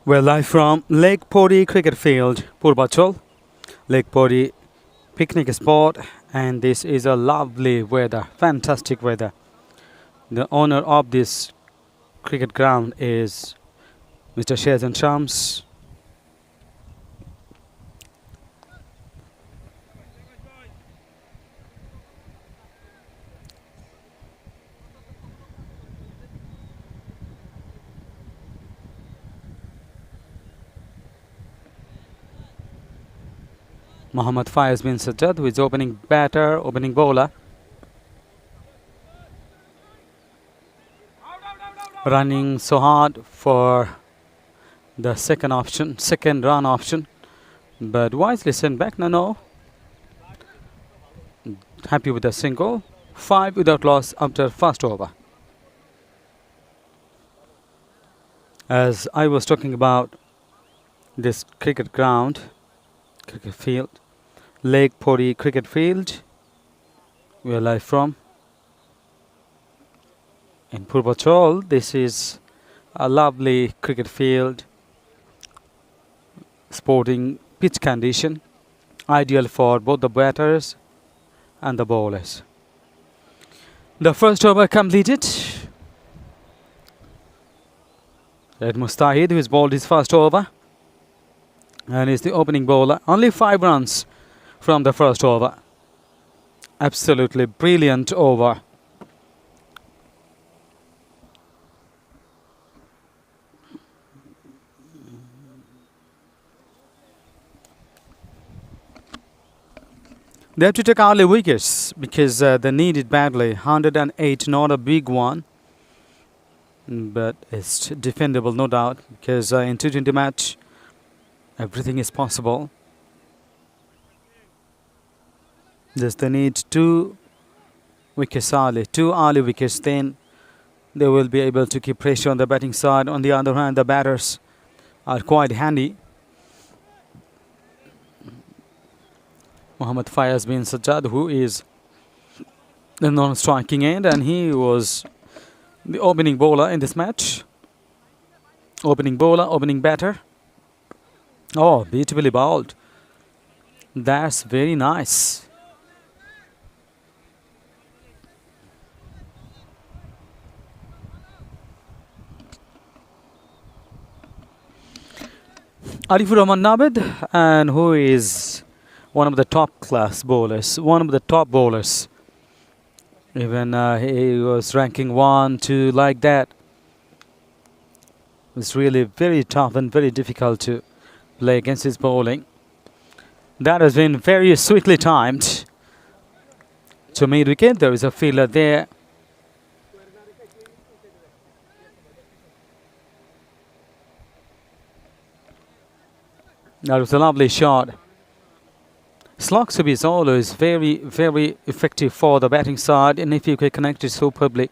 We're live from Lake Pori Cricket Field, Purvachal. Lake Pori picnic spot, and this is a lovely weather, fantastic weather. The owner of this cricket ground is Mr. Shazan Shams. Mohammad Faiz bin Sajjad, who is opening batter, opening bowler. Running so hard for the second run option, but wisely sent back. No. Happy with a single. 5 without loss after first over. As I was talking about this cricket ground, cricket field, Lake Pori Cricket Field, we are live from in Purvachal. This is a lovely cricket field, sporting pitch condition, ideal for both the batters and the bowlers. The first over completed. Ed Mustahid, who has bowled his first over and is the opening bowler. Only 5 runs from the first over. Absolutely brilliant over. They have to take early wickets because they need it badly. 108, not a big one, but it's defendable, no doubt, because in T20 match, everything is possible. Just they need 2 wickets early, 2 early wickets, then they will be able to keep pressure on the batting side. On the other hand, the batters are quite handy. Mohammad Faiz bin Sajjad, who is the non-striking end, and he was the opening bowler in this match. Opening bowler, opening batter. Oh, beautifully bowled. That's very nice. Arifur Rahman Nabed, and who is one of the top class bowlers, one of the top bowlers. Even he was ranking 1, 2 like that. It's really very tough and very difficult to play against his bowling. That has been very sweetly timed. To mid wicket, there is a fielder there. That was a lovely shot. Slog sweep is always very, very effective for the batting side, and if you can connect it superbly.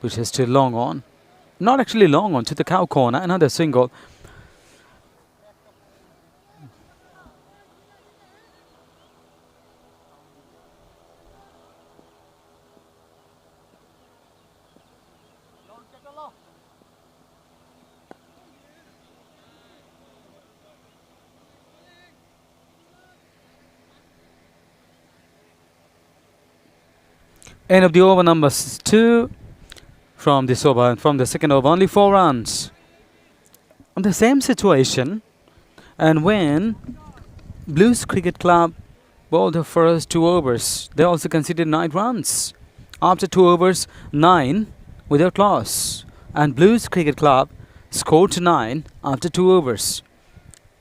Which is still long on. Not actually long on to the cow corner. Another single. End of the over, number 2. From this over, from the second over, only 4 runs. On the same situation, and when Bluez Cricket Club bowled the first 2 overs, they also conceded 9 runs. After 2 overs, 9 without loss. And Bluez Cricket Club scored 9 after 2 overs.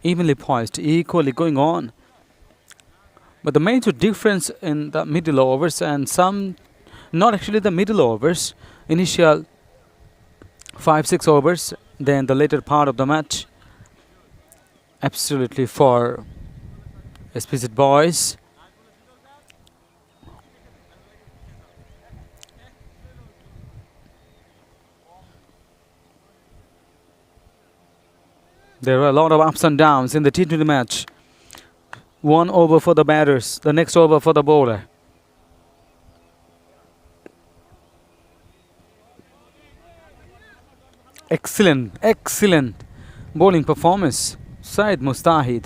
Evenly poised, equally going on. But the major difference in the middle overs and some, not actually the middle overs, initial 5-6 overs, then the later part of the match, absolutely for SPZ Boyz. There are a lot of ups and downs in the T20 match. 1 over for the batters, the next over for the bowler. Excellent bowling performance. Syed Mustahid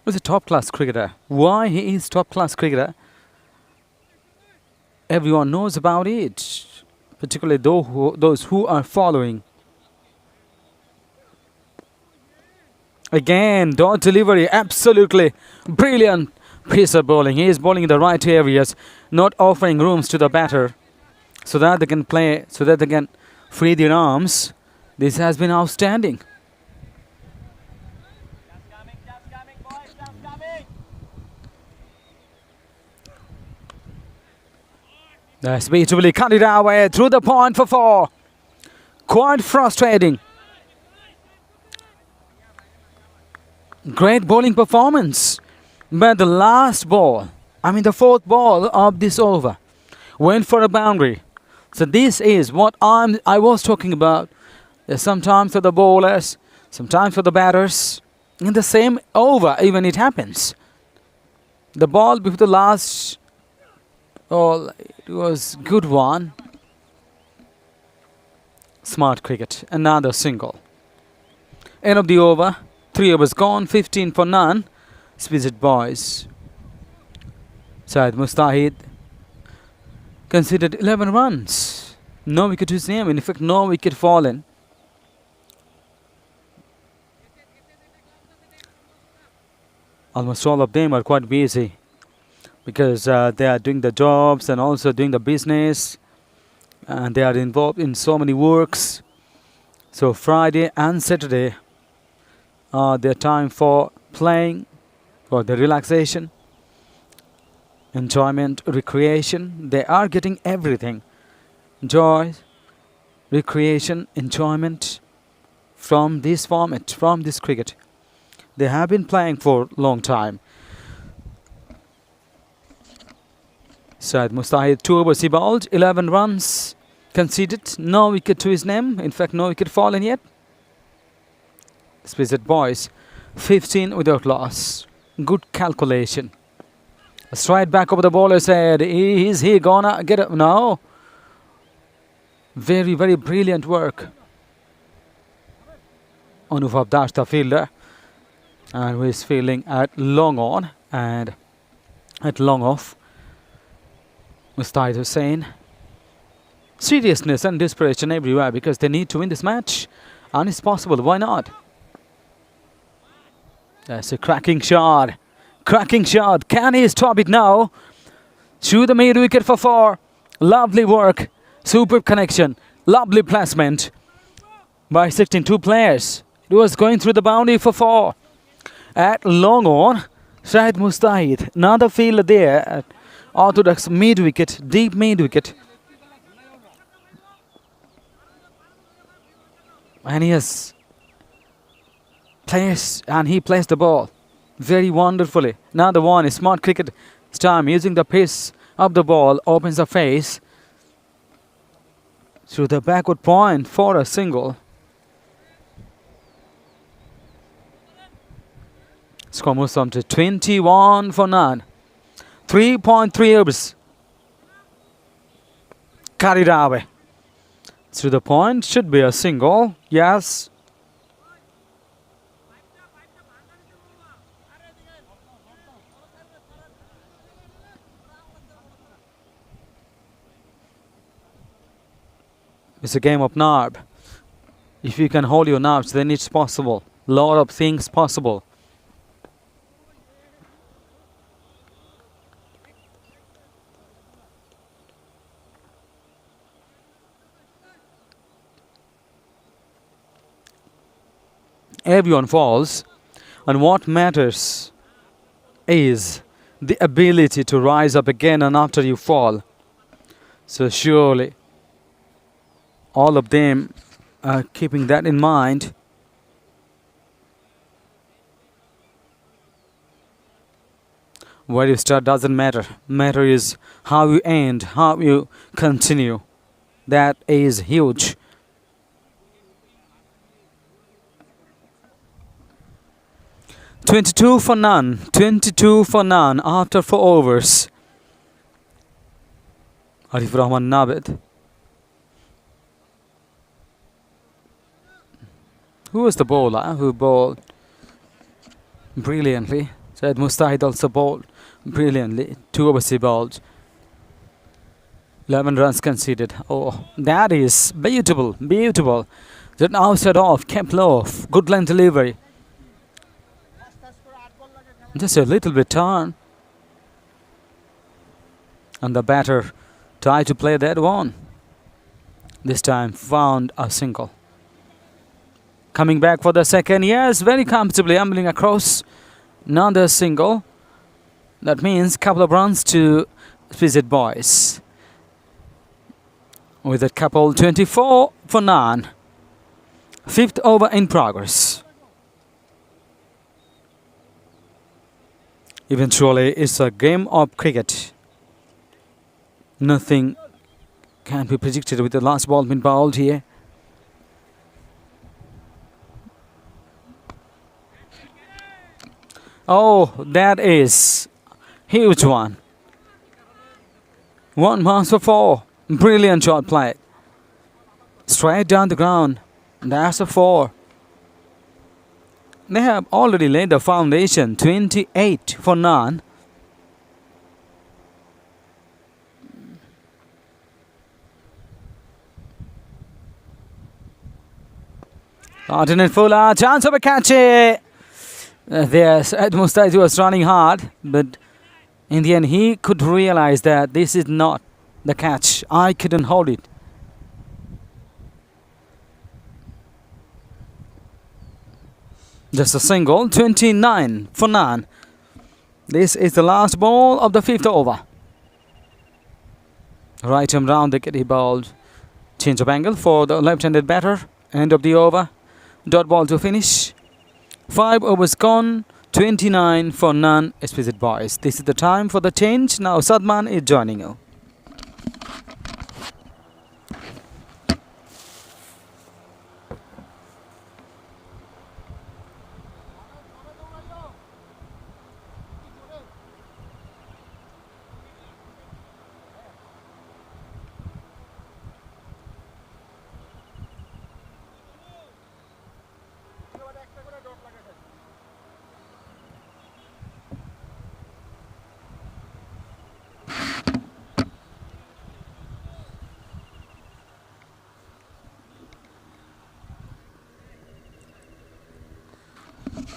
was a top-class cricketer. Why he is top-class cricketer? Everyone knows about it, particularly those who are following. Again, dot delivery, absolutely brilliant piece of bowling. He is bowling in the right areas, not offering rooms to the batter, so that they can play, so that they can free their arms. This has been outstanding. That's beautifully cut it away through the point for 4. Quite frustrating. Great bowling performance. But the last ball, the 4th ball of this over, went for a boundary. So this is what I was talking about. Sometimes for the bowlers, sometimes for the batters. In the same over, even it happens. The ball before the last, it was good one. Smart cricket. Another single. End of the over. 3 overs gone. 15 for none. SPZ Boyz. Syed Mustahid considered 11 runs. No wicket to his name. In fact, no wicket fallen. Almost all of them are quite busy because they are doing the jobs and also doing the business, and they are involved in so many works. So Friday and Saturday are their time for playing, for the relaxation, enjoyment, recreation. They are getting everything. Joy, recreation, enjoyment from this format, from this cricket. They have been playing for a long time. Syed Mustahid, 2 overs he bowled, 11 runs conceded, no wicket to his name. In fact, no wicket fallen yet. SPZ Boyz, 15 without loss. Good calculation. A straight back over the bowler's head. Is he gonna get it? No. Very, very brilliant work. Anubhav Das, the fielder, and who is fielding at long on and at long off. Mustahid Hussain. Seriousness and desperation everywhere because they need to win this match. And it's possible. Why not? That's a cracking shot. Cracking shot. Can he stop it now? Through the mid wicket for 4. Lovely work. Superb connection. Lovely placement by 16 players. It was going through the boundary for 4. At long on, Syed Mustahid, another fielder there at orthodox mid wicket, deep mid wicket. And he placed the ball very wonderfully. Another one is smart cricket time, using the pace of the ball, opens the face through the backward point for a single. Score moves on to 21 for none. 3.3 overs. Carried away. Through the point, should be a single. Yes. It's a game of nerve. If you can hold your nerves, then it's possible. Lot of things possible. Everyone falls, and what matters is the ability to rise up again and after you fall. So surely all of them are keeping that in mind. Where you start doesn't matter. Matter is how you end, how you continue. That is huge. "22 for none. 22 for none after 4 overs. Arif Rahman Nabed. Who was the bowler who bowled brilliantly? Said Mustahid also bowled brilliantly. 2 overs he bowled. 11 runs conceded. Oh, that is beautiful, beautiful. That outside off, kept low, good line delivery. Just a little bit turn. And the batter tried to play that one. This time found a single. Coming back for the second, yes, very comfortably ambling across. Another single. That means a couple of runs to SPZ Boyz. With a couple, 24 for none. 5th over in progress. Eventually, it's a game of cricket. Nothing can be predicted with the last ball being bowled here. Oh, that is huge one. 1 bounce for 4. Brilliant shot played. Straight down the ground. That's a 4. They have already laid the foundation. 28 for none. Alternate Fuller, chance of a catch. Yes, Ed Mustaidi was running hard, but in the end he could realize that this is not the catch. I couldn't hold it. Just a single, 29 for none. This is the last ball of the 5th over. Right arm round the wicket, he bowled. Change of angle for the left-handed batter. End of the over. Dot ball to finish. 5 overs gone. 29 for none. SPZ Boyz. This is the time for the change. Now Sadman is joining you.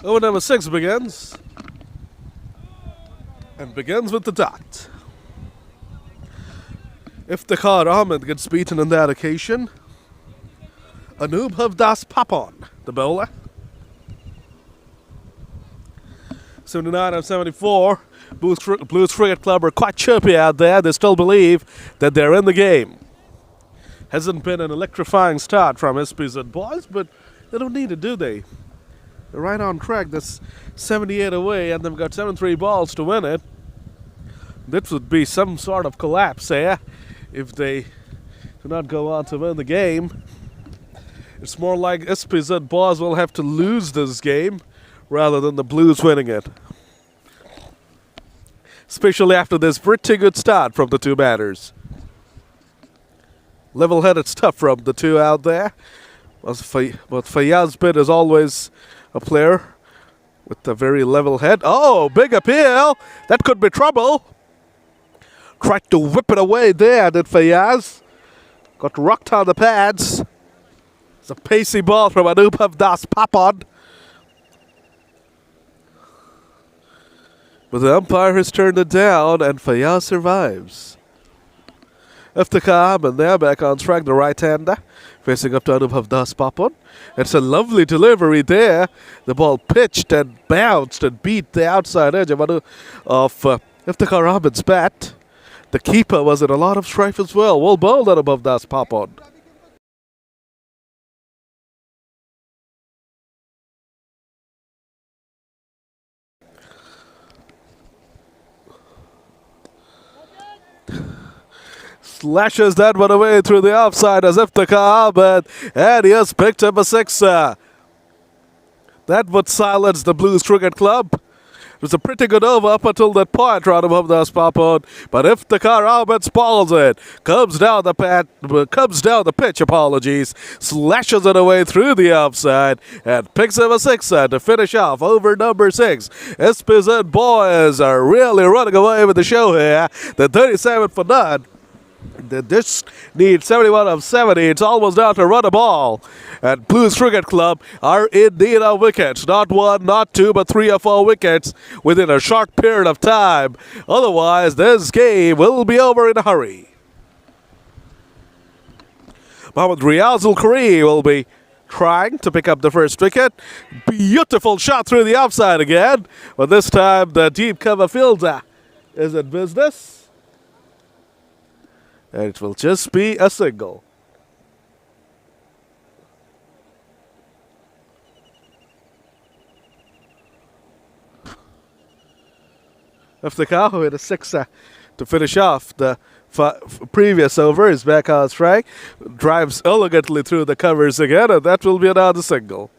Over number 6 begins. And begins with the dot. Iftikhar Ahmed gets beaten on that occasion. Anubhav Das Papon, the bowler. 79 and 74. Bluez Cricket Club are quite chirpy out there. They still believe that they're in the game. Hasn't been an electrifying start from SPZ Boyz, but they don't need it, do they? They're right on track. That's 78 away, and they've got 7-3 balls to win it. This would be some sort of collapse here if they do not go on to win the game. It's more like SPZ Boyz will have to lose this game rather than the Blues winning it. Especially after this pretty good start from the two batters. Level-headed stuff from the two out there. But Fayyazbin is always a player with a very level head. Oh, big appeal. That could be trouble. Tried to whip it away there, did Fayyaz. Got rocked on the pads. It's a pacey ball from Anubhav Das Papan. But the umpire has turned it down, and Fayyaz survives. Iftikhar and they're back on track, the right-hander, facing up to Anubhav Das Papan. It's a lovely delivery there. The ball pitched and bounced and beat the outside edge of Iftikhar Ahmed's bat. The keeper was in a lot of strife as well. Well bowled Anubhav Das Papan. Slashes that one away through the offside as Iftikhar Ahmed, and he has picked up a sixer. That would silence the Blues Cricket Club. It was a pretty good over up until that point, Anubhav Das Papan, but Iftikhar Ahmed spoils it. Comes down the pitch, apologies. Slashes it away through the offside and picks up a sixer to finish off over number 6. SPZ Boyz are really running away with the show here. The 37 for none. They just need 71 of 70. It's almost down to run a ball. And Blues Cricket Club are in need of wickets. Not 1, not 2, but 3 or 4 wickets within a short period of time. Otherwise, this game will be over in a hurry. Mohammad Riazul Kareem will be trying to pick up the first wicket. Beautiful shot through the offside again. But this time, the deep cover fielder is in business. And it will just be a single. Iftikhar with a sixer to finish off the previous over. Is back on strike. Drives elegantly through the covers again, and that will be another single.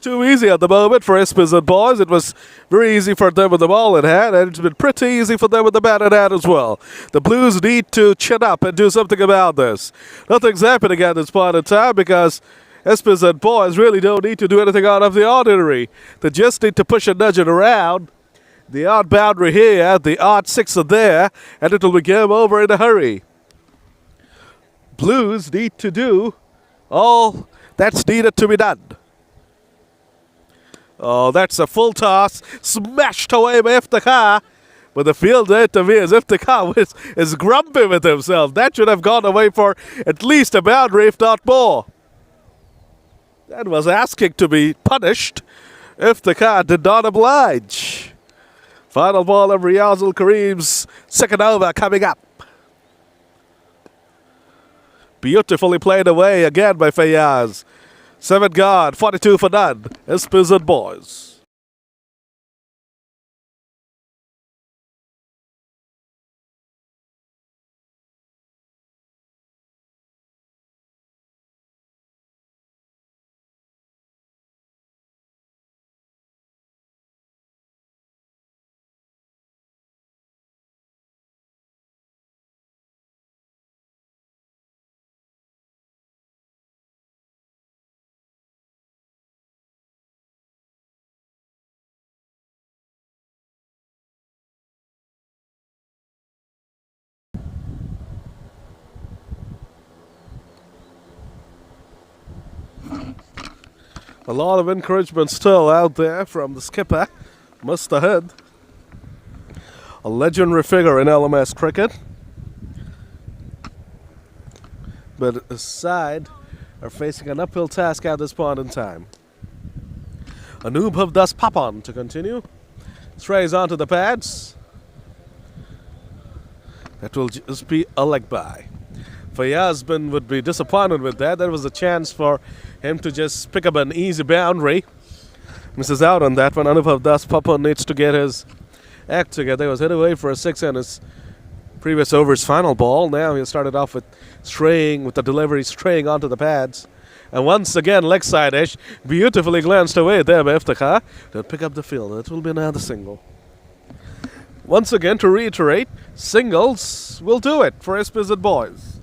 Too easy at the moment for SPZ Boyz. It was very easy for them with the ball in hand, and it's been pretty easy for them with the bat in hand as well. The Blues need to chin up and do something about this. Nothing's happening at this point in time because SPZ Boyz really don't need to do anything out of the ordinary. They just need to push and nudge it around. The odd boundary here, the odd sixer there, and it'll be game over in a hurry. Blues need to do all that's needed to be done. Oh, that's a full toss. Smashed away by Iftikhar. But the fielder intervenes. Iftikhar is grumpy with himself. That should have gone away for at least a boundary, if not more. That was asking to be punished. Iftikhar did not oblige. Final ball of Riazul Kareem's second over coming up. Beautifully played away again by Fayyaz. 7 gone, 42 for none. SPZ Boyz. A lot of encouragement still out there from the skipper, Mr. Head. A legendary figure in LMS cricket. But his side are facing an uphill task at this point in time. Anubhav Das Papan to continue. Strays onto the pads. That will just be a leg by. Fayaz would be disappointed with that. There was a chance for him to just pick up an easy boundary. Misses out on that one. Anubhav Das Papa needs to get his act together. He was hit away for a 6 on his previous over's final ball. Now he started off with the delivery straying onto the pads. And once again, leg side edge, beautifully glanced away there by Iftikhar. They'll pick up the field. It will be another single. Once again, to reiterate, singles will do it for SPZ Boyz.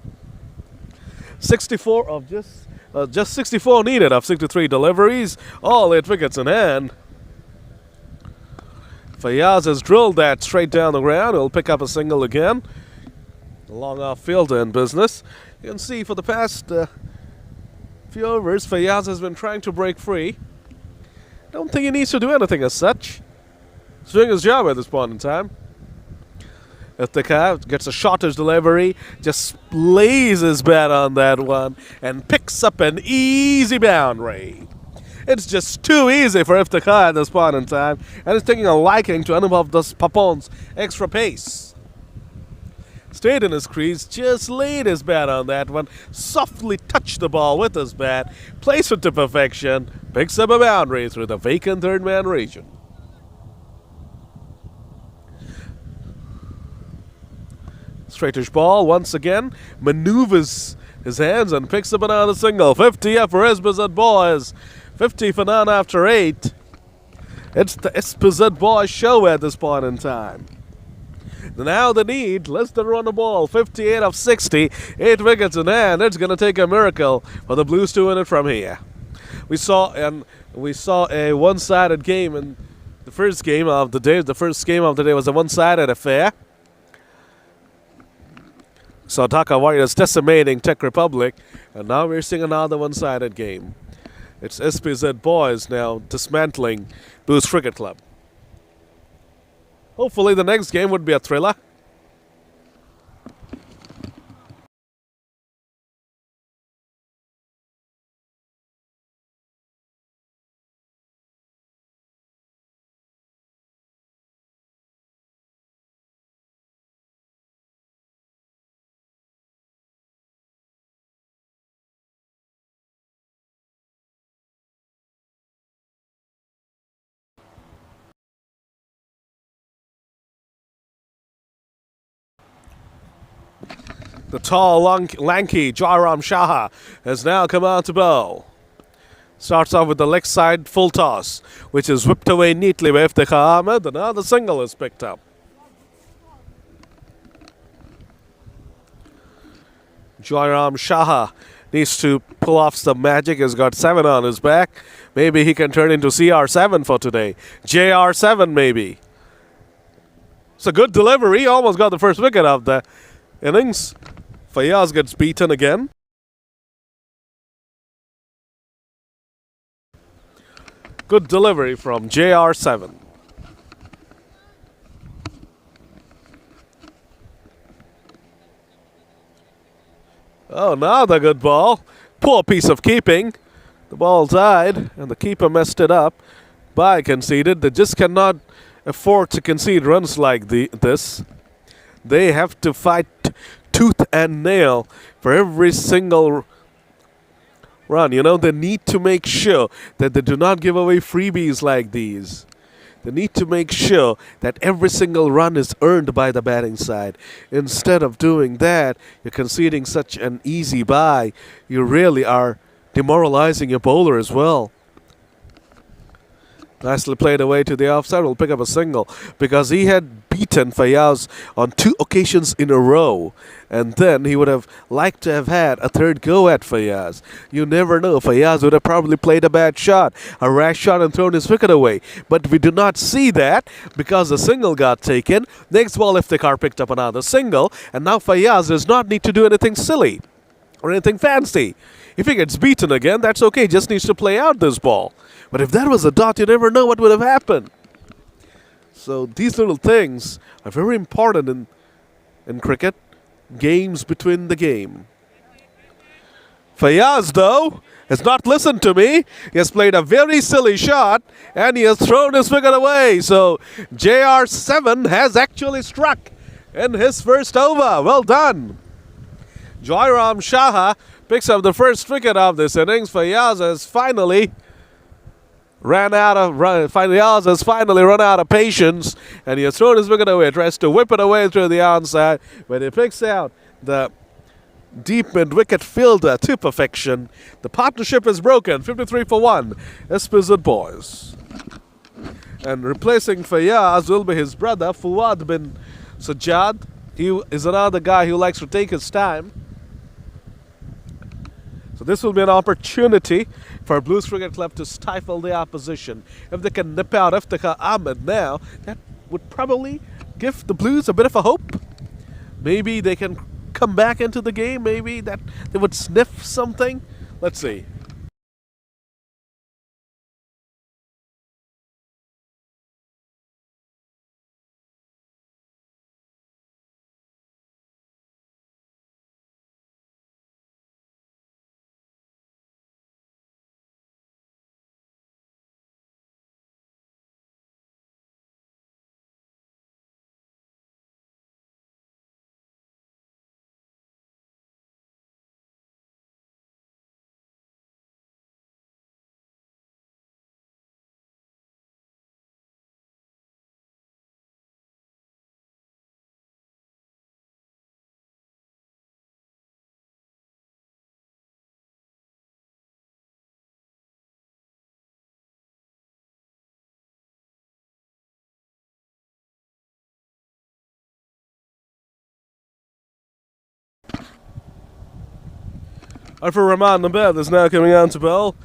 64 of just 64 needed of 63 deliveries, all 8 wickets in hand. Fayaz has drilled that straight down the ground. He'll pick up a single again. A long off fielder in business. You can see for the past few overs, Fayaz has been trying to break free. Don't think he needs to do anything as such. He's doing his job at this point in time. Dhaka gets a shortish delivery, just lays his bat on that one and picks up an easy boundary. It's just too easy for Iftikhar at this point in time, and he's taking a liking to Anubhav Das Papon's extra pace. Stayed in his crease, just laid his bat on that one, softly touched the ball with his bat, placed it to perfection, picks up a boundary through the vacant third-man region. Straightish ball once again, maneuvers his hands and picks up another single. 50 for SPZ Boyz, 50 for none after 8. It's the SPZ Boyz show at this point in time. Now the need, less than run the ball, 58 of 60, 8 wickets in hand. It's going to take a miracle for the Blues to win it from here. We saw a one-sided game in the first game of the day. The first game of the day was a one-sided affair. So Dhaka Warriors decimating Czech Republic, and now we're seeing another one-sided game. It's SPZ Boyz now dismantling Blues Cricket Club. Hopefully the next game would be a thriller. The tall, lanky Jairam Shah has now come out to bowl. Starts off with the leg side full toss, which is whipped away neatly by Iftikhar Ahmed, and now the single is picked up. Jairam Shah needs to pull off some magic. He's got 7 on his back. Maybe he can turn into CR7 for today. JR7 maybe. It's a good delivery. Almost got the first wicket of the innings. Fayaz gets beaten again. Good delivery from JR7. Oh, now the good ball. Poor piece of keeping. The ball died, and the keeper messed it up. By conceded. They just cannot afford to concede runs like this. They have to fight tooth and nail for every single run. You know, they need to make sure that they do not give away freebies like these. They need to make sure that every single run is earned by the batting side. Instead of doing that, you're conceding such an easy bye. You really are demoralizing your bowler as well. Nicely played away to the offside. Will pick up a single because he had beaten Fayaz on 2 occasions in a row, and then he would have liked to have had a third go at Fayaz. You never know. Fayaz would have probably played a bad shot, a rash shot, and thrown his wicket away. But we do not see that because the single got taken. Next ball, Iftikhar picked up another single, and now Fayaz does not need to do anything silly or anything fancy. If he gets beaten again, that's okay. Just needs to play out this ball. But if that was a dot, you never know what would have happened. So these little things are very important in cricket. Games between the game. Fayaz, though, has not listened to me. He has played a very silly shot and he has thrown his wicket away. So JR7 has actually struck in his first over. Well done. Joyram Shaha picks up the first wicket of this innings. Fayaz has finally run out of patience and he has thrown his wicket away. Tries to whip it away through the onside, but he picks out the deep mid-wicket fielder to perfection. The partnership is broken. 53 for 1. SPZ Boyz. And replacing Fayaz will be his brother Fuad bin Sajjad. He is another guy who likes to take his time. So this will be an opportunity for Bluez Cricket Club to stifle the opposition. If they can nip out Iftikhar Ahmed now, that would probably give the Blues a bit of a hope. Maybe they can come back into the game. Maybe that they would sniff something. Let's see. For Rahman Nabed is now coming on to bowl.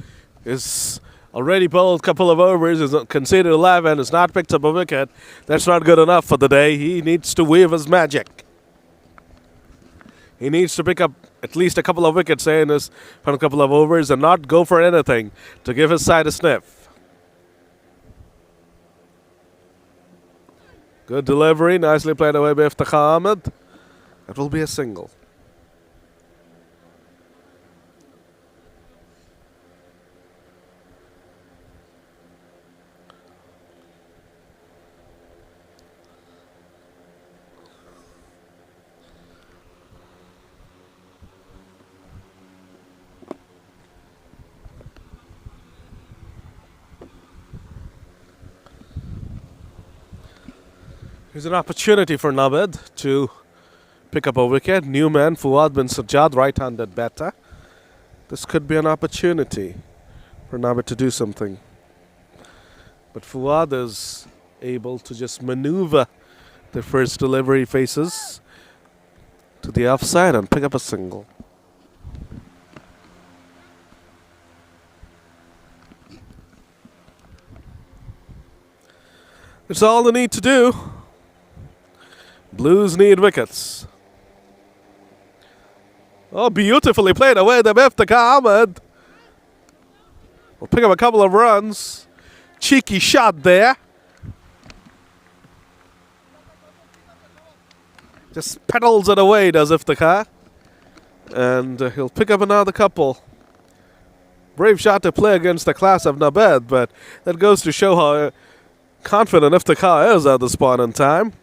Is already bowled a couple of overs, is conceded 11, has not picked up a wicket. That's not good enough for the day. He needs to weave his magic. He needs to pick up at least a couple of wickets in his from a couple of overs and not go for anything to give his side a sniff. Good delivery, nicely played away by Iftikhar Ahmed. That will be a single. Here's an opportunity for Nabed to pick up a wicket. New man, Fuad bin Sajjad, right-handed batter. This could be an opportunity for Nabed to do something. But Fuad is able to just maneuver the first delivery faces to the offside and pick up a single. That's all they need to do. Blues need wickets. Oh, beautifully played away the Iftikhar Ahmed. We'll pick up a couple of runs. Cheeky shot there. Just pedals it away, does Iftikhar. And he'll pick up another couple. Brave shot to play against the class of Nabed, but that goes to show how confident Iftikhar is at this point in time.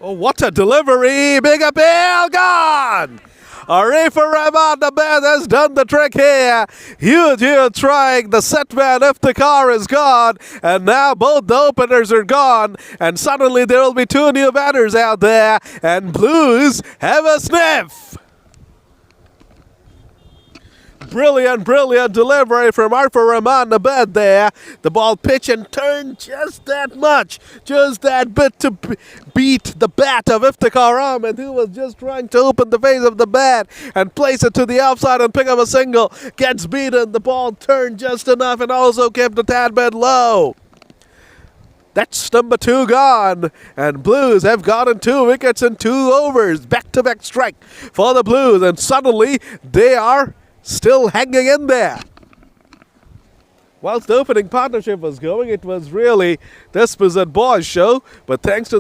Oh, what a delivery! Big appeal, gone! Arifa Rahman Nabed has done the trick here. Huge strike. The set man Iftikhar is gone. And now both the openers are gone. And suddenly there will be two new batters out there. And Blues have a sniff. Brilliant delivery from Arifa Rahman Nabed there. The ball pitched and turned just that much. Just that bit to beat the bat of Iftikhar Ahmed, who was just trying to open the face of the bat and place it to the outside and pick up a single. Gets beaten. The ball turned just enough and also kept a tad bit low. That's number 2 gone. And Blues have gotten 2 wickets in 2 overs. Back-to-back strike for the Blues. And suddenly they are still hanging in there. Whilst the opening partnership was going, it was really the SPZ Boyz show. But thanks to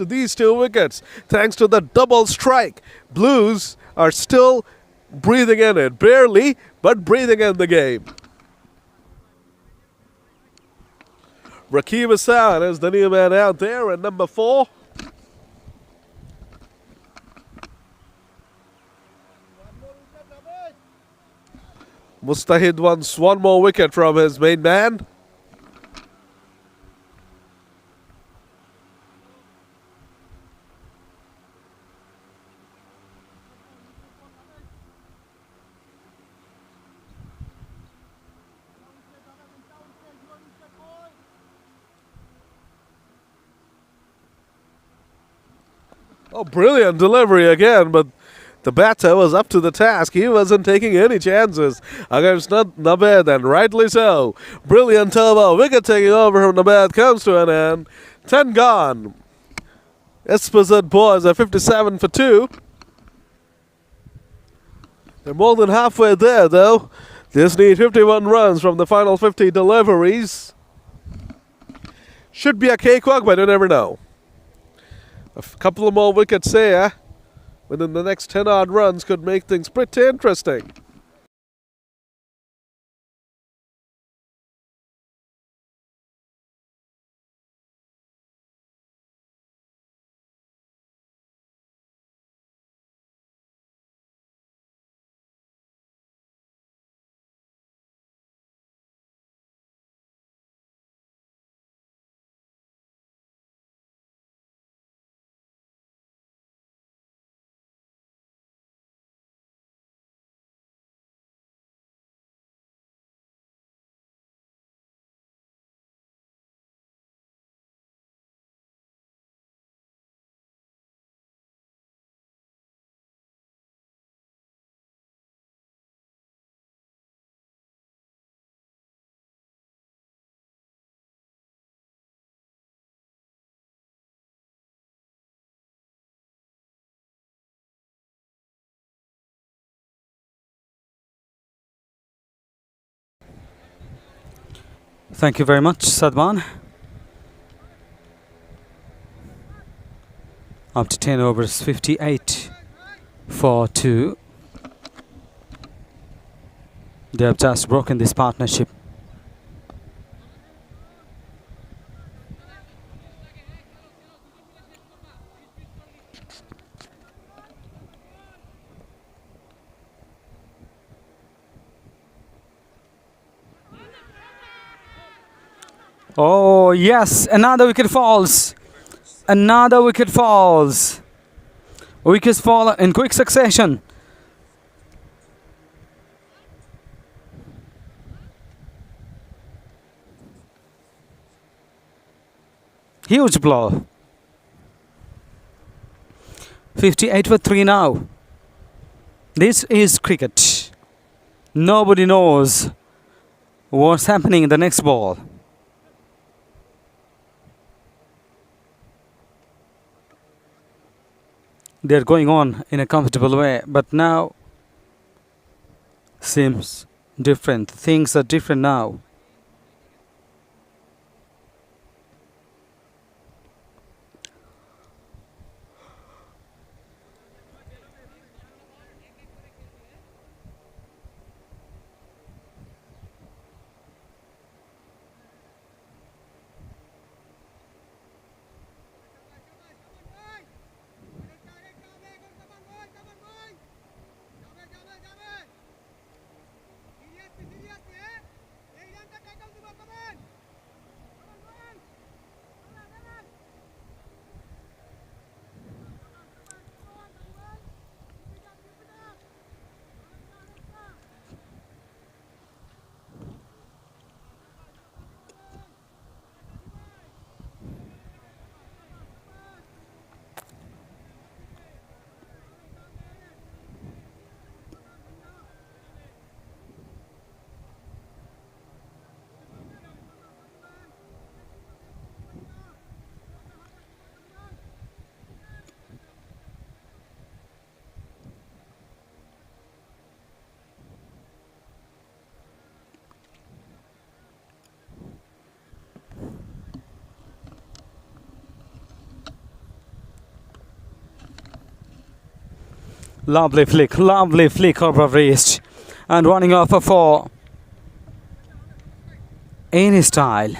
these 2 wickets, thanks to the double strike, Blues are still breathing in it. Barely, but breathing in the game. Rakib Hassan is the new man out there at number 4. Mustahid wants 1 more wicket from his main man. Oh, brilliant delivery again, but the batter was up to the task. He wasn't taking any chances against Nabed, and rightly so. Brilliant turbo. Wicket taking over from Nabed comes to an end. 10 gone. SPZ Boyz are 57 for 2. They're more than halfway there, though. Just need 51 runs from the final 50 deliveries. Should be a cakewalk, but you never know. A couple of more wickets here within the next 10 odd runs could make things pretty interesting. Thank you very much, Sadman. Up to 10 overs, 58 for 2. They have just broken this partnership. Oh, yes, another wicket falls. Another wicket falls. Wickets fall in quick succession. Huge blow. 58 for 3 now. This is cricket. Nobody knows what's happening in the next ball. They're going on in a comfortable way, but now seems different. Things are different now. Lovely flick over wrist. And running off a 4. Any style.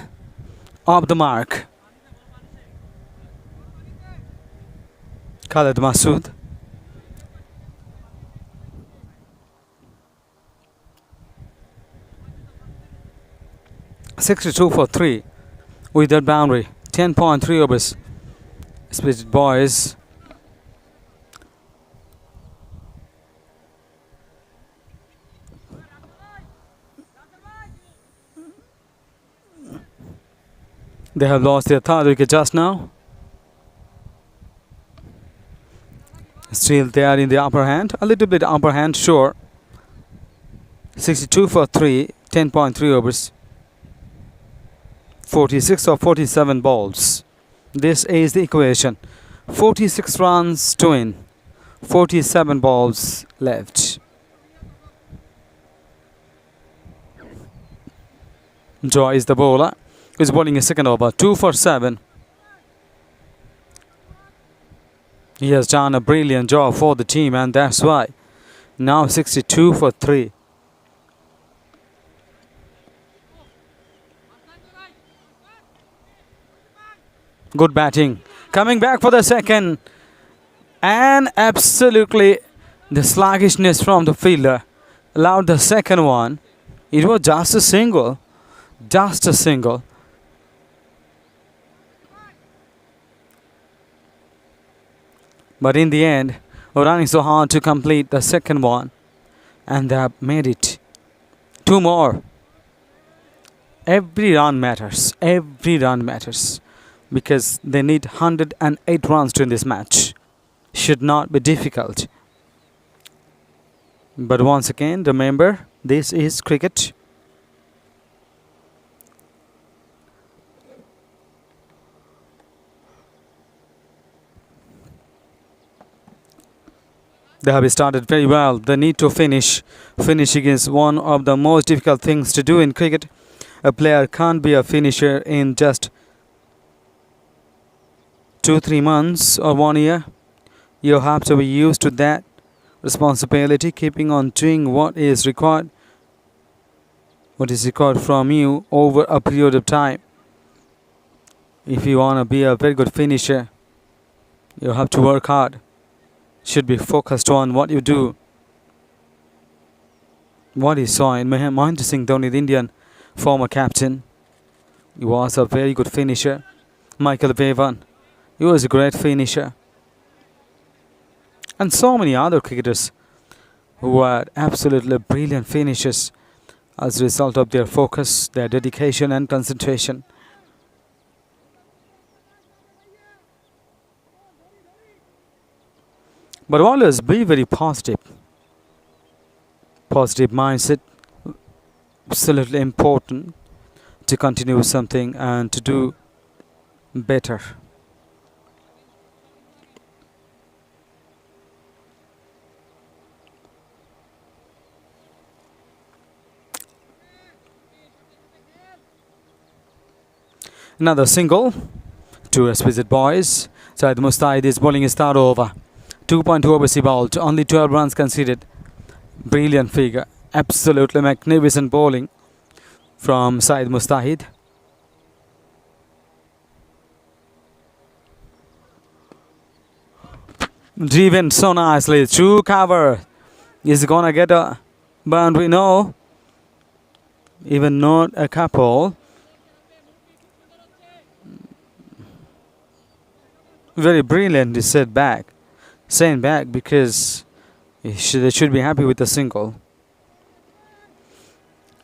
Off the mark. Khaled Masood. (62 for 3) with that boundary. 10.3 overs. SPZ Boyz. They have lost their third wicket just now. Still they are in the upper hand. A little bit upper hand, sure. 62 for 3, 10.3 overs. 46 or 47 balls. This is the equation. 46 runs to win. 47 balls left. Joy is the bowler. He's bowling a second over. 2 for 7. He has done a brilliant job for the team, and that's why. Now 62 for 3. Good batting. Coming back for the second. And absolutely the sluggishness from the fielder allowed the second one. It was just a single. Just a single. But in the end, running so hard to complete the second one. And they have made it. 2 more. Every run matters. Every run matters. Because they need 108 runs to win this match. Should not be difficult. But once again, remember, this is cricket. They have started very well. They need to finish. Finishing is one of the most difficult things to do in cricket. A player can't be a finisher in just 2-3 months or 1 year. You have to be used to that responsibility, keeping on doing what is required from you over a period of time. If you want to be a very good finisher, you have to work hard. Should be focused on what you do. What he saw in Mahendra Singh Dhoni, the Indian former captain. He was a very good finisher. Michael Bevan, he was a great finisher. And so many other cricketers who were absolutely brilliant finishers as a result of their focus, their dedication and concentration. But always be very positive. Positive mindset, absolutely important to continue something and to do better. Another single to SPZ Boyz. Syed Mustaid is bowling his third over. 2.2 overs he bowled, only 12 runs conceded. Brilliant figure, absolutely magnificent bowling from Syed Mustahid. Driven so nicely, true cover. Is gonna get a boundary? No, even not a couple. Very brilliant, he said back. Saying back because they should be happy with the single.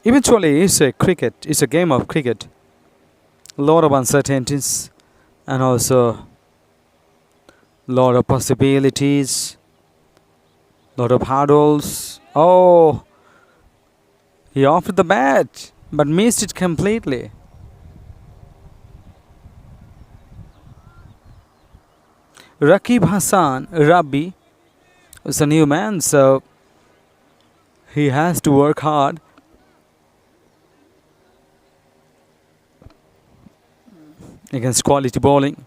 Eventually, it's a cricket. It's a game of cricket. A lot of uncertainties and also a lot of possibilities. A lot of hurdles. Oh, he offered the bat but missed it completely. Rakib Hassan Rabbi is a new man, so he has to work hard. Against quality bowling,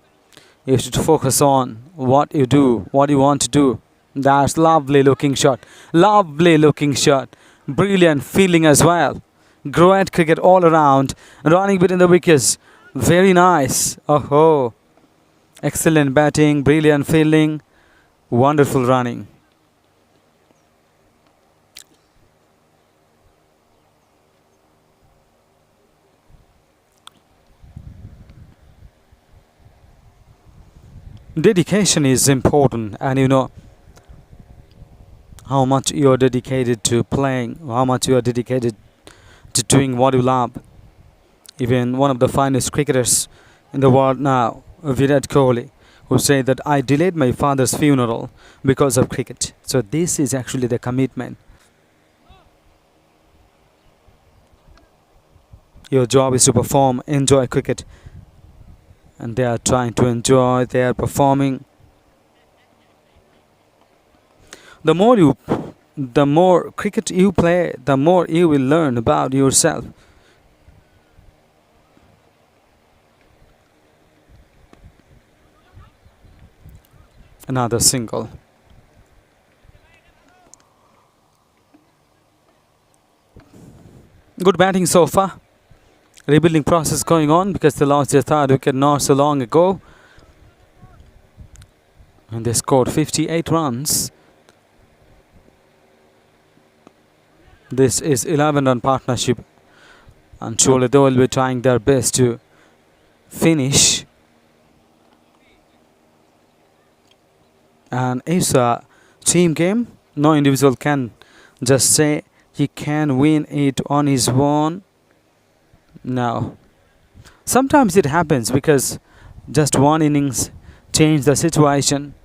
you should focus on what you do, what you want to do. That's lovely looking shot. Lovely looking shot. Brilliant fielding as well. Great cricket all around. Running between the wickets. Very nice. Oh, excellent batting. Brilliant fielding. Wonderful running. Dedication is important, and you know how much you are dedicated to playing, how much you are dedicated to doing what you love. Even one of the finest cricketers in the world now, Virat Kohli, who said that I delayed my father's funeral because of cricket. So this is actually the commitment. Your job is to perform, enjoy cricket, and they are trying to enjoy, they are performing. The more cricket you play, the more you will learn about yourself. Another single. Good batting so far. Rebuilding process going on because they lost their third wicket not so long ago. And they scored 58 runs. This is 11-run partnership. And surely they will be trying their best to finish. And it's a team game. No individual can just say he can win it on his own. No. Sometimes it happens because just one innings changed the situation.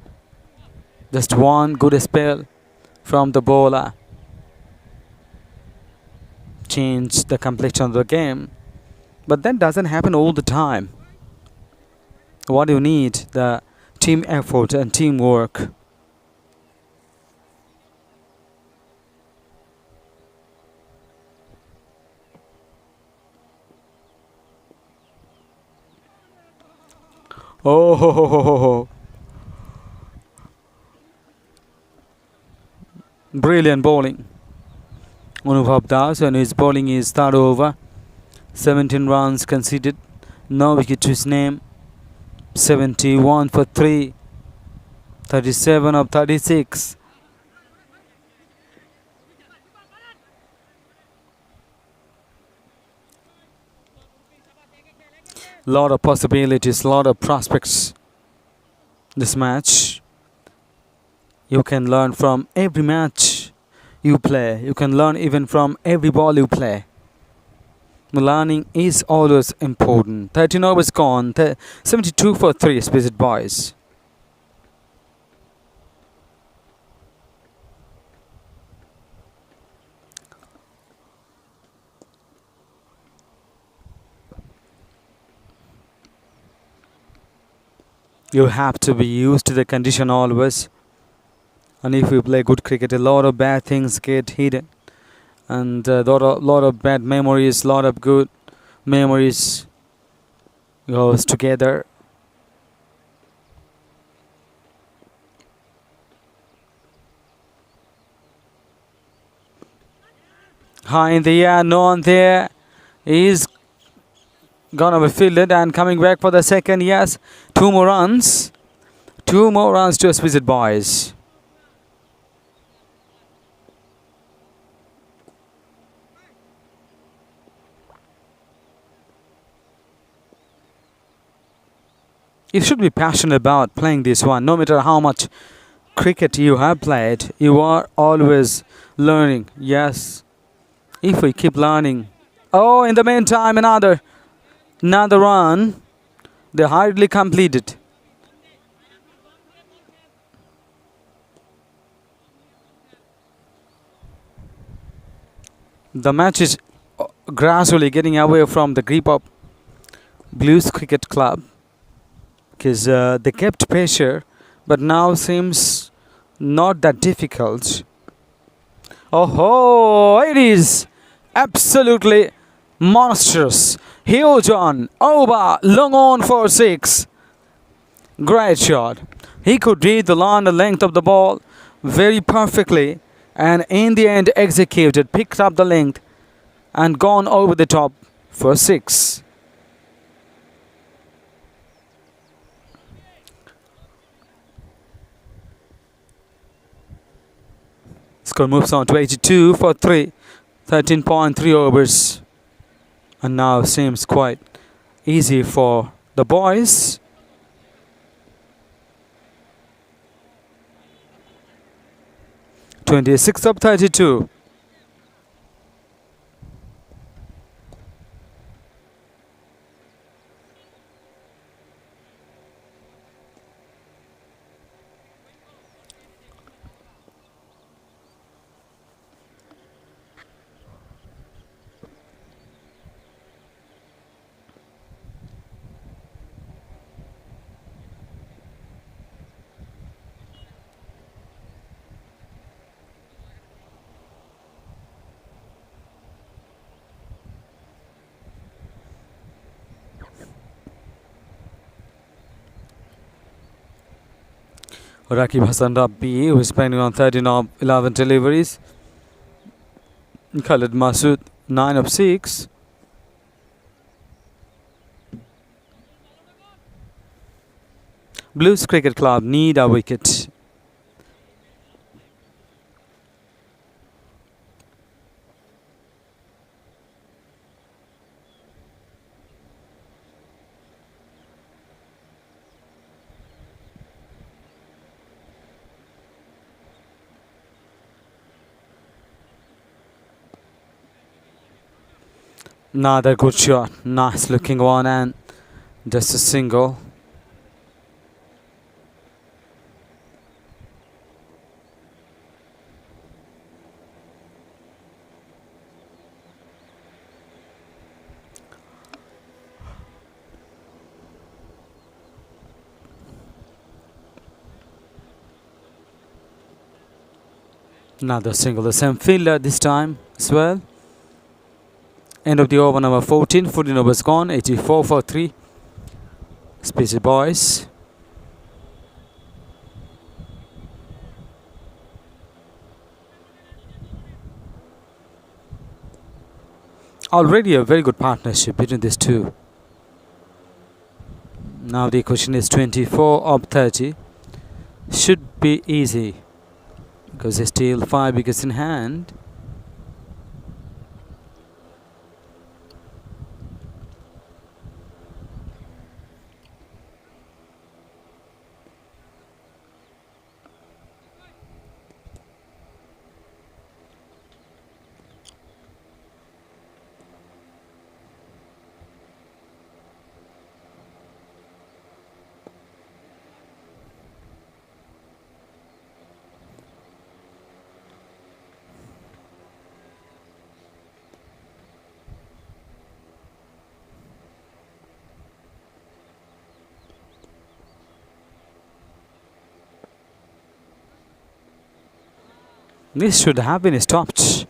Just one good spell from the bowler changed the complexion of the game. But that doesn't happen all the time. What you need, the team effort and teamwork. Oh, ho, ho, ho, ho, ho. Brilliant bowling. Anubhav Das, and his bowling is third over. 17 runs conceded. No wicket to his name. 71 for 3. 37 of 36. Lot of possibilities, lot of prospects. This match, you can learn from every match you play. You can learn even from every ball you play. Learning is always important. 13 overs gone. 72 for 3. SPZ Boyz. You have to be used to the condition always. And if you play good cricket, a lot of bad things get hidden. And a lot of bad memories, lot of good memories goes together. High in the air, no one there. He's gonna be fielded and coming back for the second. Yes, 2 more runs. 2 more runs to SPZ Boyz. You should be passionate about playing this one. No matter how much cricket you have played, you are always learning. Yes, if we keep learning. Oh, in the meantime, another run. They hardly completed. The match is gradually getting away from the grip of Bluez Cricket Club. Because they kept pressure, but now seems not that difficult. Oh, it is absolutely monstrous. Huge on, over, long on for 6. Great shot. He could read the long length of the ball very perfectly, and in the end executed, picked up the length and gone over the top for 6. Score moves on to 82 for 3. 13.3 overs. And now seems quite easy for the boys. (26 of 32). Rakib Hassan Rabbi, who is spending on 13 of 11 deliveries. Khalid Masood, 9 of 6. Bluez Cricket Club need a wicket. Another good shot, nice looking one, and just a single. Another single, the same fielder this time as well. End of the over number 14. 14 overs gone. 84 for 3. SPZ Boyz. Already a very good partnership between these two. Now the question is 24 of 30. Should be easy because there's still 5 wickets in hand. This should have been stopped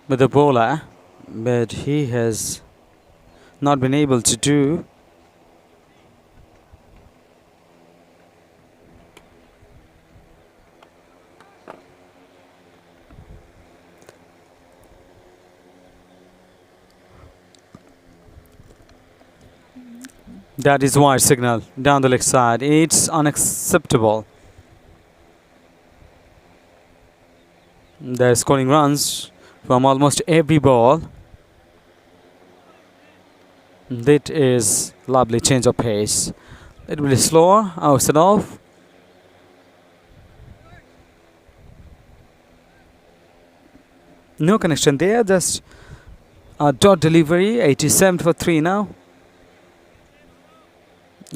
with the bowler, but he has not been able to do. That is wide signal down the leg side. It's unacceptable. They're scoring runs from almost every ball. That is lovely change of pace. It will be slower outside off. No connection there, just a dot delivery. 87 for 3 now.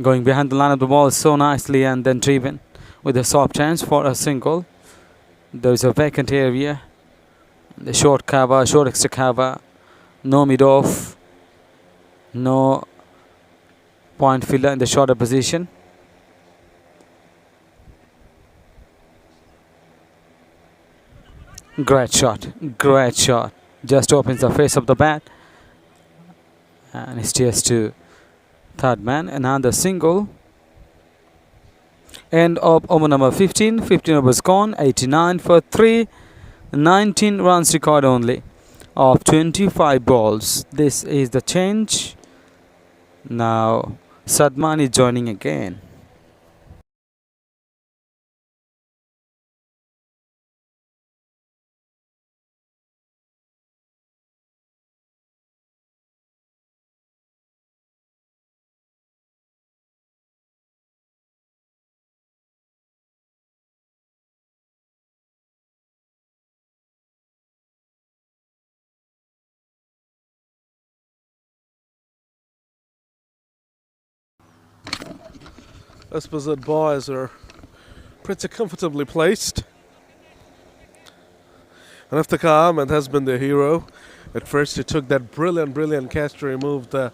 Going behind the line of the ball so nicely and then driven with a soft chance for a single. There is a vacant area. The short cover, short extra cover. No mid off. No point fielder in the shorter position. Great shot. Great shot. Just opens the face of the bat. And it's just to third man. Another single. End of over number 15. 15 overs gone. 89 for 3. 19 runs required only of 25 balls. This is the change. Now Sadman is joining again. SPZ Boyz are pretty comfortably placed. And Iftikhar Ahmed has been the hero. At first he took that brilliant catch to remove the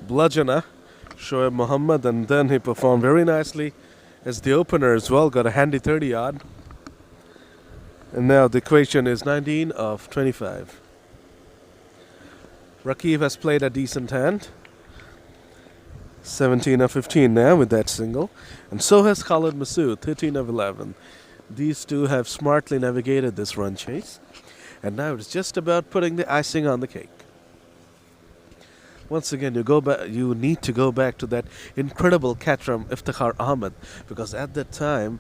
bludgeoner, Shoaib Mohammad, and then he performed very nicely as the opener as well, got a handy 30-yard. And now the equation is 19 of 25. Rakib has played a decent hand. 17 of 15 now with that single. And so has Khalid Masood, 13 of 11. These two have smartly navigated this run chase. And now it's just about putting the icing on the cake. Once again, you need to go back to that incredible catch from Iftikhar Ahmed, because at that time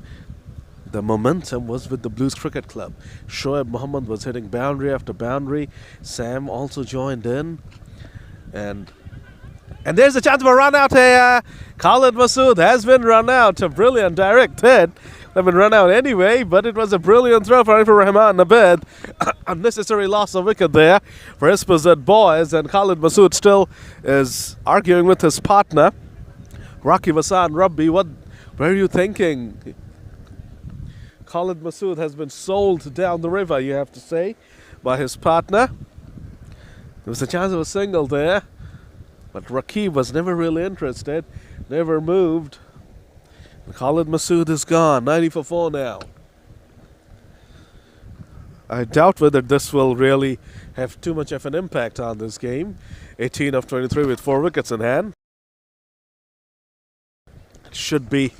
the momentum was with the Bluez Cricket Club. Shoaib Mohammad was hitting boundary after boundary. Sam also joined in. And there's a chance of a run out here. Khalid Masood has been run out. A brilliant direct hit. They've been run out anyway, but it was a brilliant throw for Rahman Nabed. Unnecessary loss of wicket there for SPZ Boyz, and Khalid Masood still is arguing with his partner, Rakib Hassan Rabbi. What were you thinking? Khalid Masood has been sold down the river, you have to say, by his partner. There was a chance of a single there, but Rakib was never really interested, never moved. Khalid Masood is gone, 90 for 4 now. I doubt whether this will really have too much of an impact on this game. 18 of 23 with 4 wickets in hand. It should be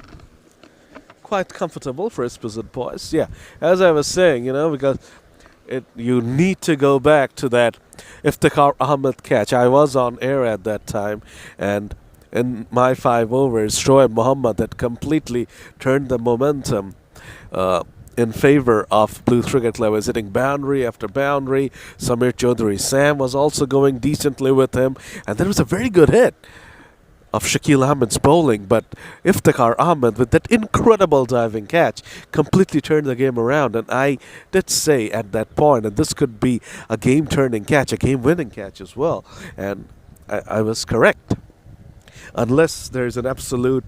quite comfortable for SPZ Boyz. Yeah, as I was saying, because you need to go back to that Iftikhar Ahmed catch. I was on air at that time, and in my 5 overs, Shoaib Mohammad had completely turned the momentum in favor of Bluez Cricket Club. Was hitting boundary after boundary. Samir Chaudhry Sam was also going decently with him, and there was a very good hit of Shakil Ahmed's bowling, but Iftikhar Ahmed with that incredible diving catch completely turned the game around. And I did say at that point that this could be a game-turning catch, a game-winning catch as well, and I was correct. Unless there's an absolute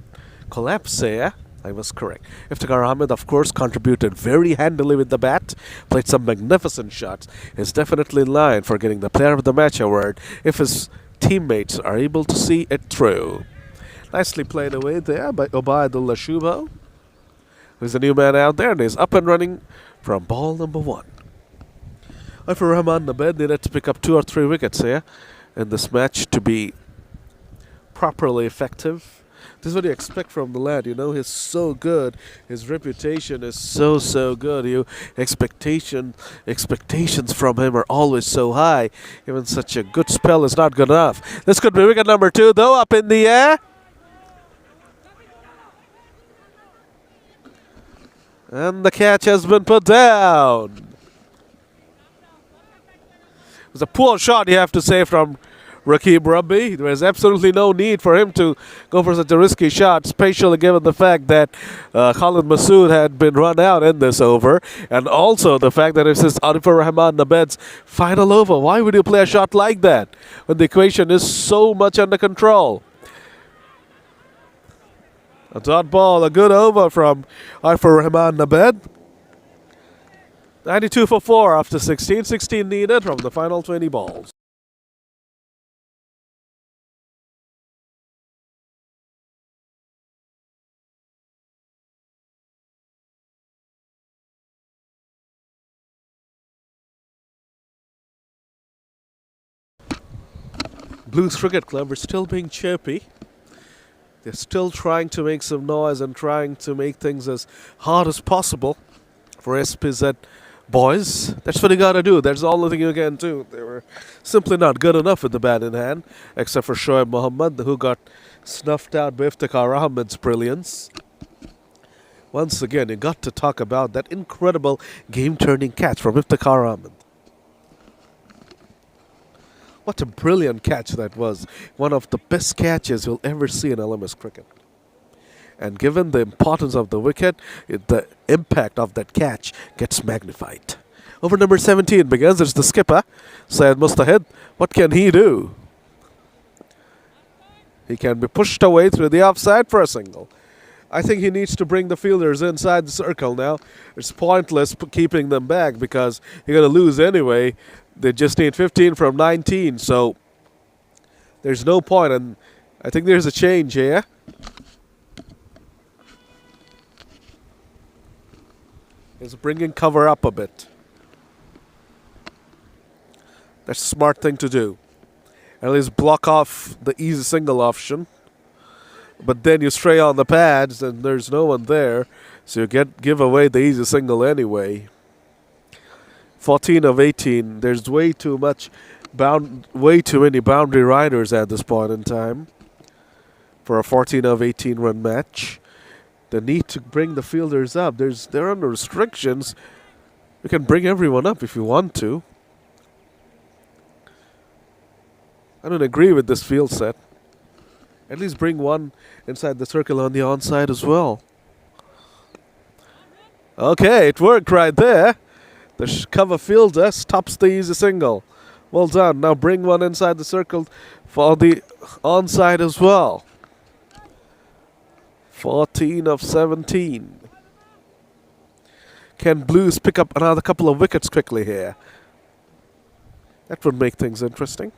collapse here, I was correct. Iftikhar Ahmed, of course, contributed very handily with the bat, played some magnificent shots. He's definitely in line for getting the Player of the Match award if his teammates are able to see it through. Nicely played away there by Ubaidullah Shubho, who's a new man out there, and he's up and running from ball number 1. For Rahman Nabed, needed to pick up 2 or 3 wickets here in this match to be properly effective. This is what you expect from the lad, he's so good. His reputation is so good. Expectations from him are always so high. Even such a good spell is not good enough. This could be wicket number 2 though, up in the air. And the catch has been put down. It was a poor shot, you have to say, from Rakib Rabbi. There was absolutely no need for him to go for such a risky shot, especially given the fact that Khalid Masood had been run out in this over, and also the fact that this is Arifur Rahman Nabed's final over. Why would you play a shot like that when the equation is so much under control? A dot ball, a good over from Arifur Rahman Nabed. 92 for 4 after 16. 16 needed from the final 20 balls. Bluez Cricket Club are still being chirpy. They're still trying to make some noise and trying to make things as hard as possible for SPZ Boyz. That's what you gotta do. That's the only thing you can do. They were simply not good enough with the bat in hand, except for Shoaib Mohammad, who got snuffed out by Iftikhar Ahmed's brilliance. Once again, you got to talk about that incredible game-turning catch from Iftikhar Ahmed. What a brilliant catch that was. One of the best catches you'll ever see in LMS cricket. And given the importance of the wicket, the impact of that catch gets magnified. Over number 17 begins. It's the skipper, Syed Mustahid. What can he do? He can be pushed away through the offside for a single. I think he needs to bring the fielders inside the circle now. It's pointless keeping them back because you're going to lose anyway. They just need 15 from 19, so there's no point. And I think there's a change here. He's bringing cover up a bit. That's a smart thing to do. At least block off the easy single option. But then you stray on the pads and there's no one there. So you give away the easy single anyway. 14 of 18. There's way too many boundary riders at this point in time for a 14 of 18 run match. The need to bring the fielders up. They're under restrictions. You can bring everyone up if you want to. I don't agree with this field set. At least bring one inside the circle on the onside as well. Okay, it worked right there. The cover fielder stops the easy single. Well done. Now bring one inside the circle for the onside as well. 14 of 17. Can Bluez pick up another couple of wickets quickly here? That would make things interesting.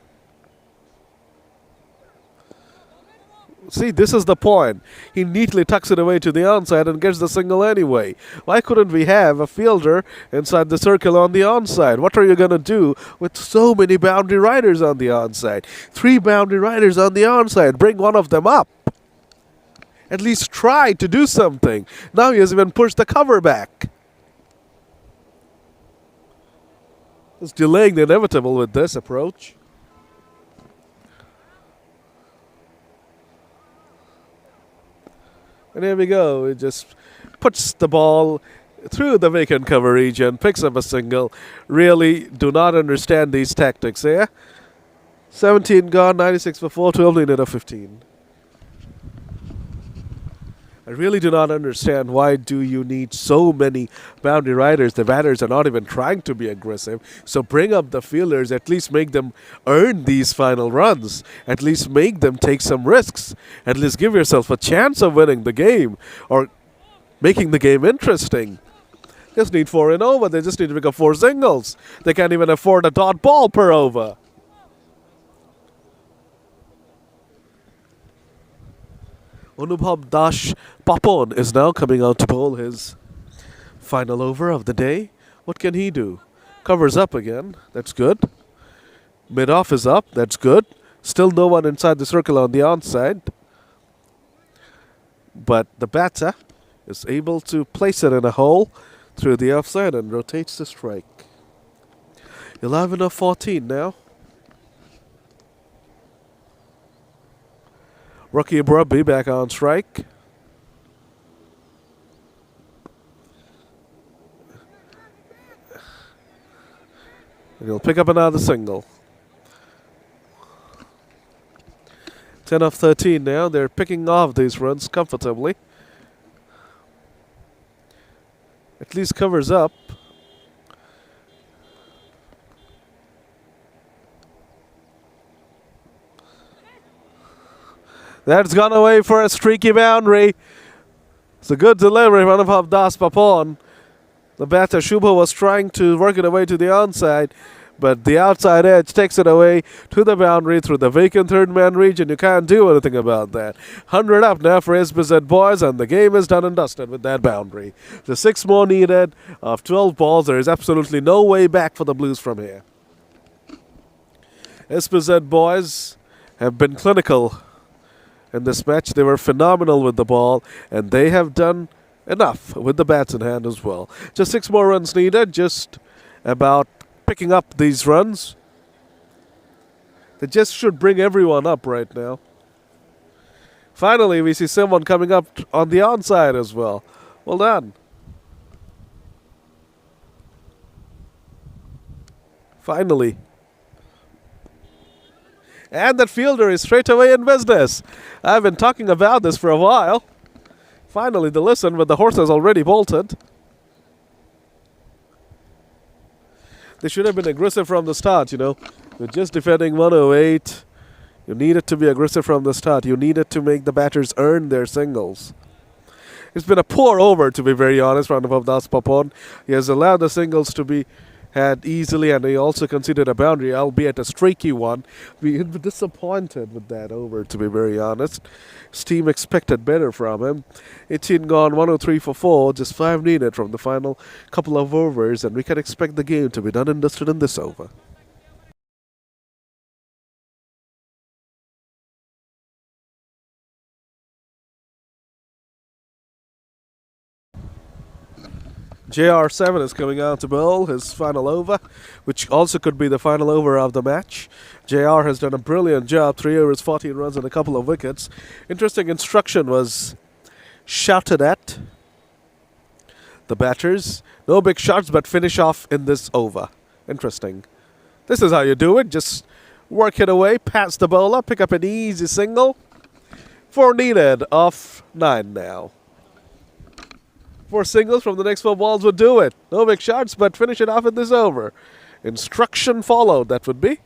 See, this is the point. He neatly tucks it away to the onside and gets the single anyway. Why couldn't we have a fielder inside the circle on the onside? What are you going to do with so many boundary riders on the onside? 3 boundary riders on the onside. Bring one of them up. At least try to do something. Now he has even pushed the cover back. He's delaying the inevitable with this approach. And here we go. It just puts the ball through the vacant cover region, picks up a single. Really do not understand these tactics here. 17 gone, 96 for 4, 12 needed of 15. I really do not understand why do you need so many boundary riders. The batters are not even trying to be aggressive. So bring up the fielders, at least make them earn these final runs. At least make them take some risks. At least give yourself a chance of winning the game or making the game interesting. Just need 4 in over. They just need to pick up 4 singles. They can't even afford a dot ball per over. Anubhav Dash Papon is now coming out to bowl his final over of the day. What can he do? Covers up again. That's good. Mid-off is up. That's good. Still no one inside the circle on the onside. But the batter is able to place it in a hole through the offside and rotates the strike. 11 of 14 now. Rookie Brubby back on strike. And he'll pick up another single. 10 of 13 now. They're picking off these runs comfortably. At least covers up. That's gone away for a streaky boundary. It's a good delivery from Anubhav Das Papon. The batter Shubha was trying to work it away to the onside, but the outside edge takes it away to the boundary through the vacant third man region. You can't do anything about that. 100 up now for SPZ Boyz, and the game is done and dusted with that boundary. The 6 more needed of 12 balls. There is absolutely no way back for the Blues from here. SPZ Boyz have been clinical in this match. They were phenomenal with the ball, and they have done enough with the bats in hand as well. Just 6 more runs needed, just about picking up these runs. They just should bring everyone up right now. Finally, we see someone coming up on the onside as well. Well done. Finally. And that fielder is straight away in business. I've been talking about this for a while. Finally, they listen, but the horse has already bolted. They should have been aggressive from the start, you know. They're just defending 108. You needed to be aggressive from the start. You needed to make the batters earn their singles. It's been a poor over, to be very honest, from Das Papon. He has allowed the singles to be had easily, and he also conceded a boundary, albeit a streaky one. We were disappointed with that over, to be very honest. His team expected better from him. 18 gone, 103 for 4, just 5 needed from the final couple of overs, and we can expect the game to be done and dusted in this over. JR7 is coming out to bowl his final over, which also could be the final over of the match. JR has done a brilliant job, 3 overs, 14 runs and a couple of wickets. Interesting instruction was shouted at the batters. No big shots, but finish off in this over. Interesting. This is how you do it. Just work it away, pass the bowler, pick up an easy single. 4 needed off 9 now. 4 singles from the next 4 balls would do it. No big shots, but finish it off in this over. Instruction followed, that would be.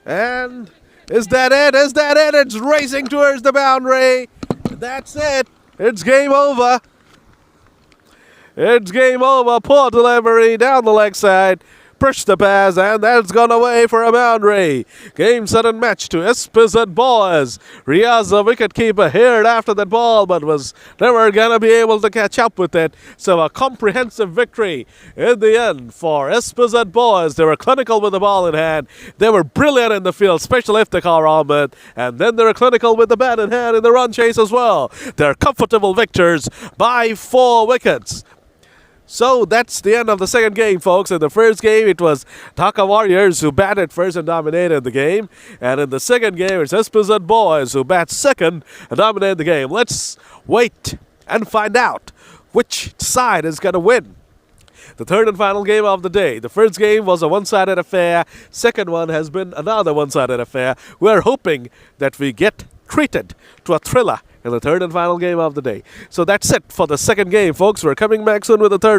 And is that it? Is that it? It's racing towards the boundary. That's it. It's game over. It's game over. Poor delivery down the leg side. Push the pass, and that's gone away for a boundary. Game, set, and match to SPZ Boyz. Riaz, the wicketkeeper, heard after that ball, but was never going to be able to catch up with it. So a comprehensive victory in the end for SPZ Boyz. They were clinical with the ball in hand. They were brilliant in the field, special Iftikhar Ahmed. And then they were clinical with the bat in hand in the run chase as well. They're comfortable victors by 4 wickets. So that's the end of the second game, folks. In the first game, it was Dhaka Warriors who batted first and dominated the game. And in the second game, it's SPZ Boyz who bat second and dominated the game. Let's wait and find out which side is going to win the third and final game of the day. The first game was a one-sided affair. Second one has been another one-sided affair. We're hoping that we get treated to a thriller in the third and final game of the day. So that's it for the second game, folks. We're coming back soon with the third